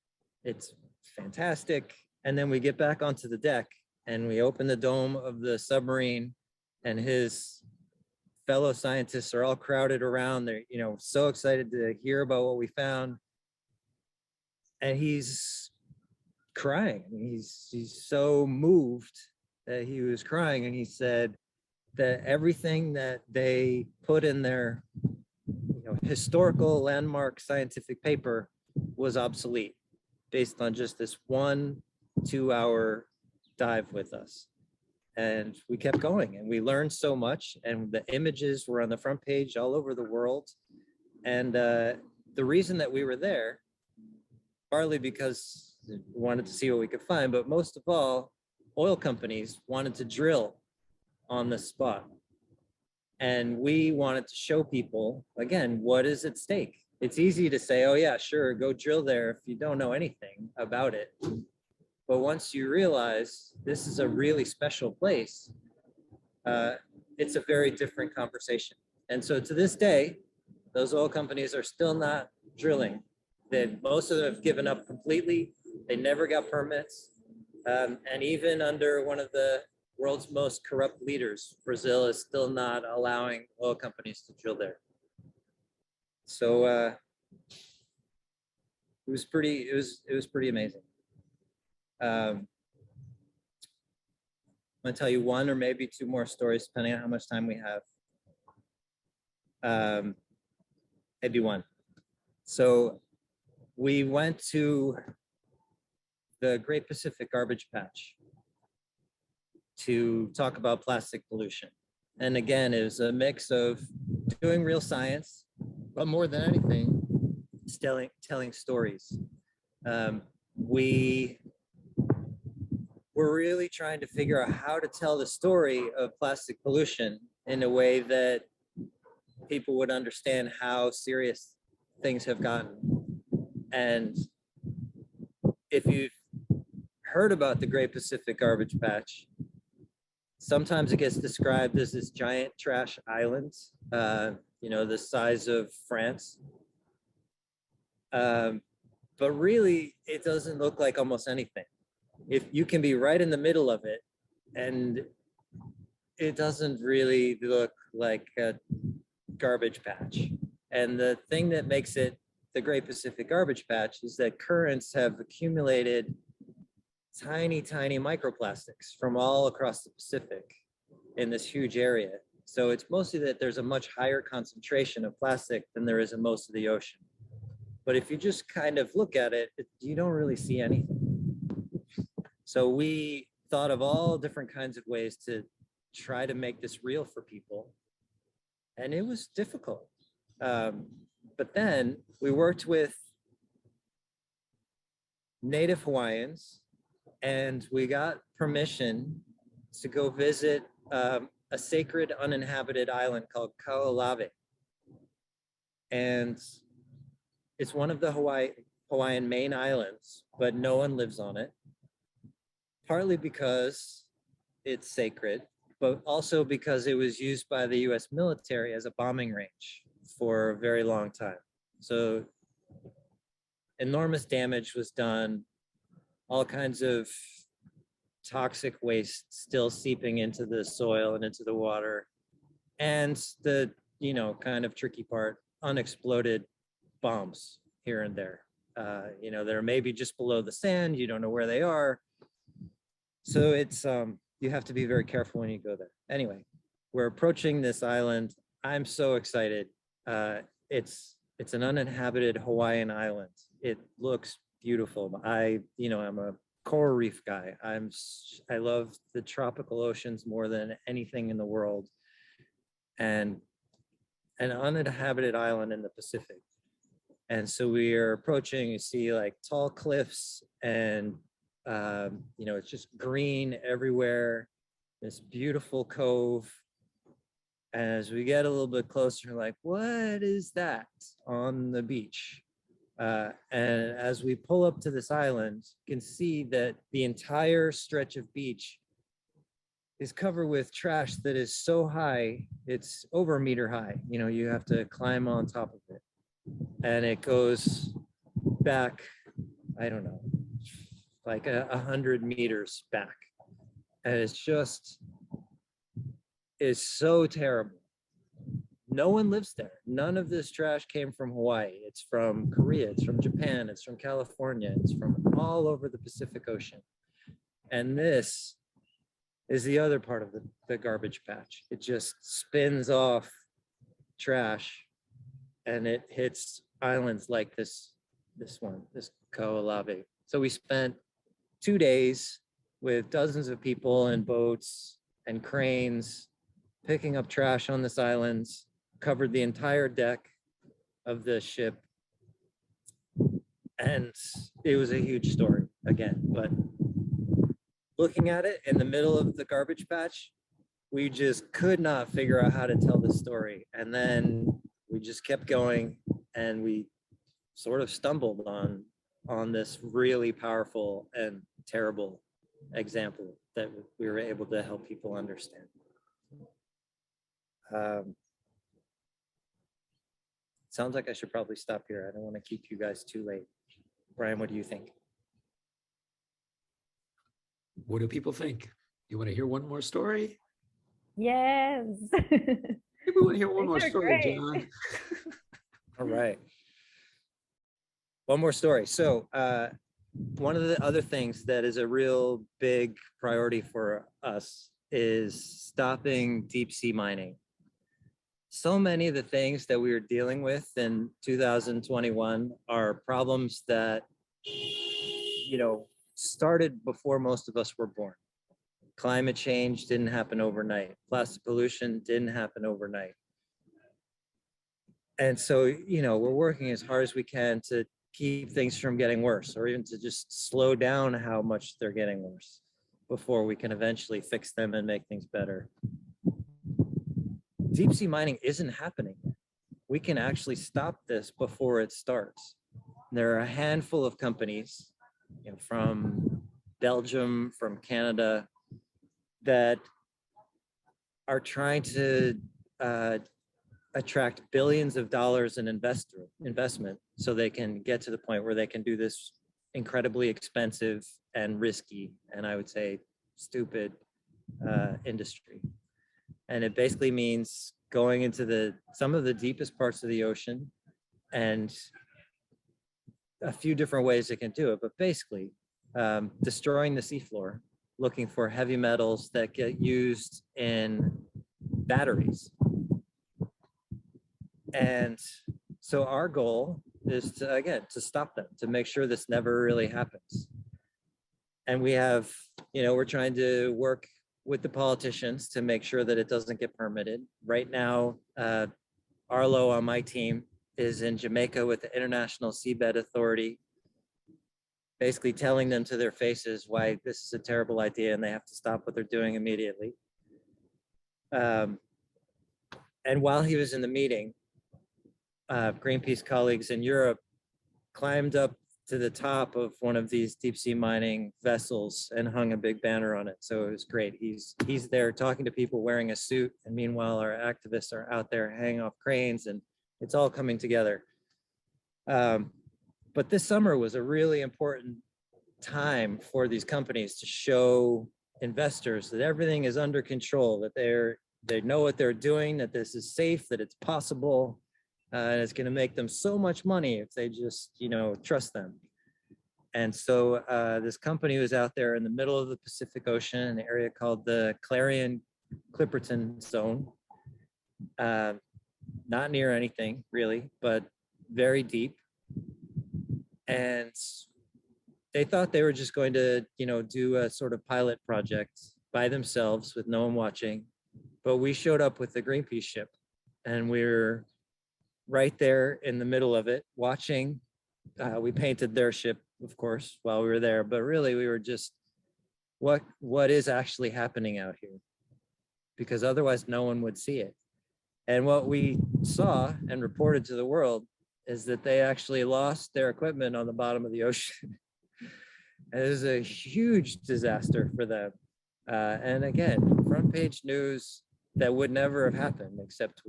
It's fantastic. And then we get back onto the deck and we open the dome of the submarine, and his fellow scientists are all crowded around. They're, so excited to hear about what we found. And he's crying. He's so moved that he was crying. And he said that everything that they put in their historical landmark scientific paper was obsolete based on just this 1-2 hour dive with us. And we kept going and we learned so much, and the images were on the front page all over the world. And the reason that we were there, partly because we wanted to see what we could find, but most of all, oil companies wanted to drill on the spot. And we wanted to show people, again, what is at stake. It's easy to say, oh yeah, sure, go drill there if you don't know anything about it. But once you realize this is a really special place, it's a very different conversation. And so to this day, those oil companies are still not drilling. Most of them have given up completely. They never got permits. And even under one of the world's most corrupt leaders, Brazil is still not allowing oil companies to drill there. So it was pretty amazing. I'm gonna tell you one or maybe two more stories, depending on how much time we have. Maybe one. So we went to the Great Pacific Garbage Patch to talk about plastic pollution. And again, it was a mix of doing real science, but more than anything, telling stories. We were really trying to figure out how to tell the story of plastic pollution in a way that people would understand how serious things have gotten. And if you've heard about the Great Pacific Garbage Patch, sometimes it gets described as this giant trash island, the size of France. But really, it doesn't look like almost anything. If you can be right in the middle of it, and it doesn't really look like a garbage patch. And the thing that makes it the Great Pacific Garbage Patch is that currents have accumulated tiny, tiny microplastics from all across the Pacific in this huge area. So it's mostly that there's a much higher concentration of plastic than there is in most of the ocean. But if you just kind of look at it, you don't really see anything. So we thought of all different kinds of ways to try to make this real for people. And it was difficult. But then we worked with Native Hawaiians, and we got permission to go visit a sacred uninhabited island called Kaolave. And it's one of the Hawaiian main islands, but no one lives on it. Partly because it's sacred, but also because it was used by the US military as a bombing range for a very long time. So enormous damage was done, all kinds of toxic waste still seeping into the soil and into the water. And the, kind of tricky part, unexploded bombs here and there. They're maybe just below the sand, you don't know where they are. So it's you have to be very careful when you go there. Anyway, we're approaching this island. I'm so excited. It's an uninhabited Hawaiian island. It looks beautiful. I'm a coral reef guy. I love the tropical oceans more than anything in the world. And an uninhabited island in the Pacific. And so we are approaching, you see like tall cliffs and, it's just green everywhere, this beautiful cove. And as we get a little bit closer, like, what is that on the beach? And as we pull up to this island, you can see that the entire stretch of beach is covered with trash that is so high, it's over a meter high. You have to climb on top of it. And it goes back, I don't know, like 100 meters back. And it's so terrible. No one lives there. None of this trash came from Hawaii. It's from Korea, it's from Japan, it's from California, it's from all over the Pacific Ocean. And this is the other part of the garbage patch. It just spins off trash and it hits islands like this one, this Kaho'olawe. So we spent 2 days with dozens of people and boats and cranes picking up trash on this island, covered the entire deck of the ship. And it was a huge story again, but looking at it in the middle of the garbage patch, we just could not figure out how to tell the story. And then we just kept going and we sort of stumbled on this really powerful and terrible example that we were able to help people understand. Sounds like I should probably stop here. I don't want to keep you guys too late. Brian, what do you think? What do people think? You want to hear one more story? Yes. Maybe we want to hear one more They're story, great. John. All right. One more story. So one of the other things that is a real big priority for us is stopping deep sea mining. So many of the things that we are dealing with in 2021 are problems that, started before most of us were born. Climate change didn't happen overnight. Plastic pollution didn't happen overnight. And so, we're working as hard as we can to keep things from getting worse, or even to just slow down how much they're getting worse before we can eventually fix them and make things better. Deep sea mining isn't happening. We can actually stop this before it starts. There are a handful of companies, from Belgium, from Canada, that are trying to attract billions of dollars in investment so they can get to the point where they can do this incredibly expensive and risky, and I would say stupid industry. And it basically means going into some of the deepest parts of the ocean, and a few different ways it can do it, but basically destroying the seafloor, looking for heavy metals that get used in batteries. And so our goal is to stop them, to make sure this never really happens. And we have, we're trying to work with the politicians to make sure that it doesn't get permitted. Right now, Arlo on my team is in Jamaica with the International Seabed Authority, basically telling them to their faces why this is a terrible idea and they have to stop what they're doing immediately. And while he was in the meeting, Greenpeace colleagues in Europe climbed up to the top of one of these deep sea mining vessels and hung a big banner on it. So it was great. He's there talking to people wearing a suit, and meanwhile our activists are out there hanging off cranes, and it's all coming together. But this summer was a really important time for these companies to show investors that everything is under control, that they know what they're doing, that this is safe, that it's possible, and it's going to make them so much money if they just, trust them. And so this company was out there in the middle of the Pacific Ocean, an area called the Clarion-Clipperton Zone. Not near anything really, but very deep. And they thought they were just going to, do a sort of pilot project by themselves with no one watching. But we showed up with the Greenpeace ship, and we were right there in the middle of it watching. We painted their ship, of course, while we were there, but really we were just, what is actually happening out here? Because otherwise no one would see it. And what we saw and reported to the world is that they actually lost their equipment on the bottom of the ocean. And it was a huge disaster for them. And again, front page news that would never have happened, except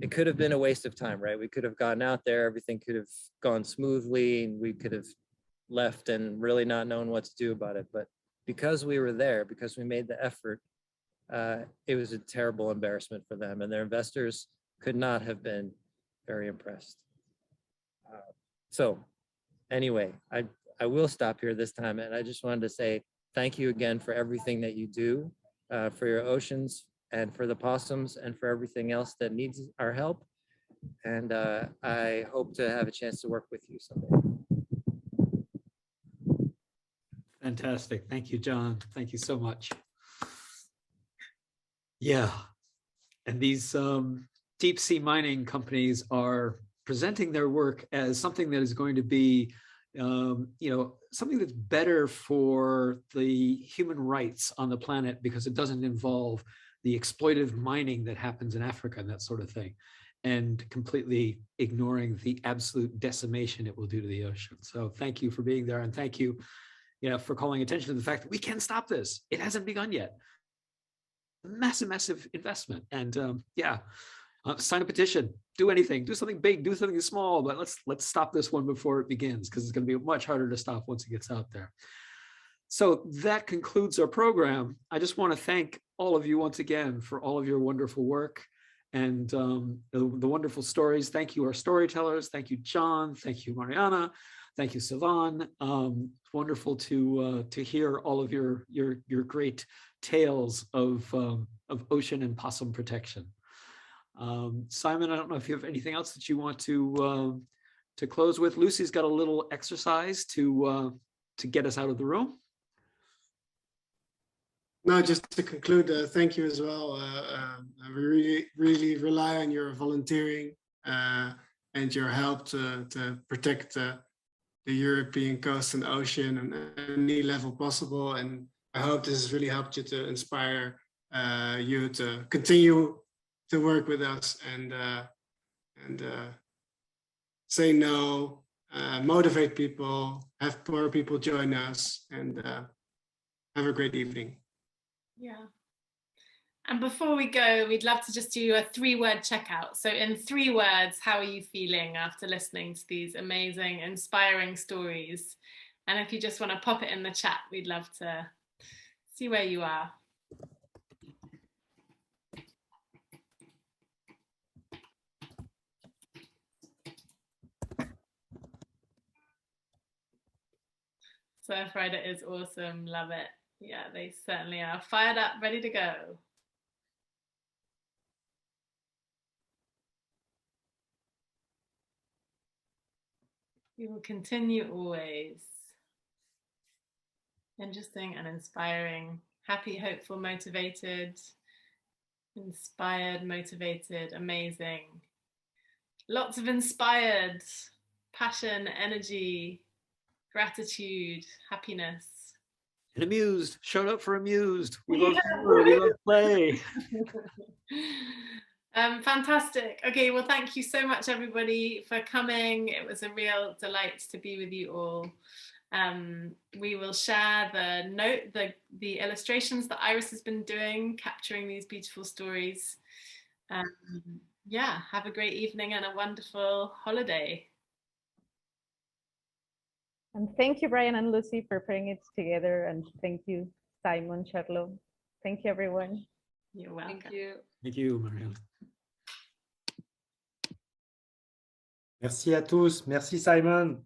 it could have been a waste of time, right? We could have gotten out there, everything could have gone smoothly, and we could have left and really not known what to do about it. But because we were there, because we made the effort, it was a terrible embarrassment for them, and their investors could not have been very impressed. So anyway, I will stop here this time, and I just wanted to say thank you again for everything that you do, for your oceans and for the possums and for everything else that needs our help. And I hope to have a chance to work with you someday. Fantastic. Thank you, John. Thank you so much. Yeah. And these deep sea mining companies are presenting their work as something that is going to be, something that's better for the human rights on the planet, because it doesn't involve the exploitive mining that happens in Africa and that sort of thing, and completely ignoring the absolute decimation it will do to the ocean. So thank you for being there, and thank you, for calling attention to the fact that we can stop this. It hasn't begun yet. Massive, massive investment. And sign a petition, do anything, do something big, do something small, but let's stop this one before it begins, because it's going to be much harder to stop once it gets out there. So that concludes our program. I just want to thank all of you once again for all of your wonderful work and the wonderful stories. Thank you, our storytellers. Thank you, John. Thank you, Mariana. Thank you, Sylvain. It's wonderful to hear all of your great tales of ocean and possum protection. Simon, I don't know if you have anything else that you want to close with. Lucy's got a little exercise to get us out of the room. No, just to conclude, thank you as well. We really rely on your volunteering and your help to protect the European coast and ocean on any level possible. And I hope this has really helped you to inspire you to continue to work with us and say no, motivate people, have more people join us, and have a great evening. Yeah. And before we go, we'd love to just do a 3-word checkout. So in 3 words, how are you feeling after listening to these amazing, inspiring stories? And if you just want to pop it in the chat, we'd love to see where you are. Surfrider is awesome, love it. Yeah, they certainly are fired up, ready to go. We will continue always. Interesting and inspiring, happy, hopeful, motivated, inspired, motivated, amazing. Lots of inspired, passion, energy, gratitude, happiness. And amused, showed up for amused. We love we love play. Fantastic. Okay, well, thank you so much, everybody, for coming. It was a real delight to be with you all. We will share the illustrations that Iris has been doing, capturing these beautiful stories. Yeah, have a great evening and a wonderful holiday. And thank you, Brian and Lucy, for putting it together. And thank you, Simon, Charlotte. Thank you, everyone. You're welcome. Thank you. Thank you, Mariana. Merci à tous. Merci, Simon.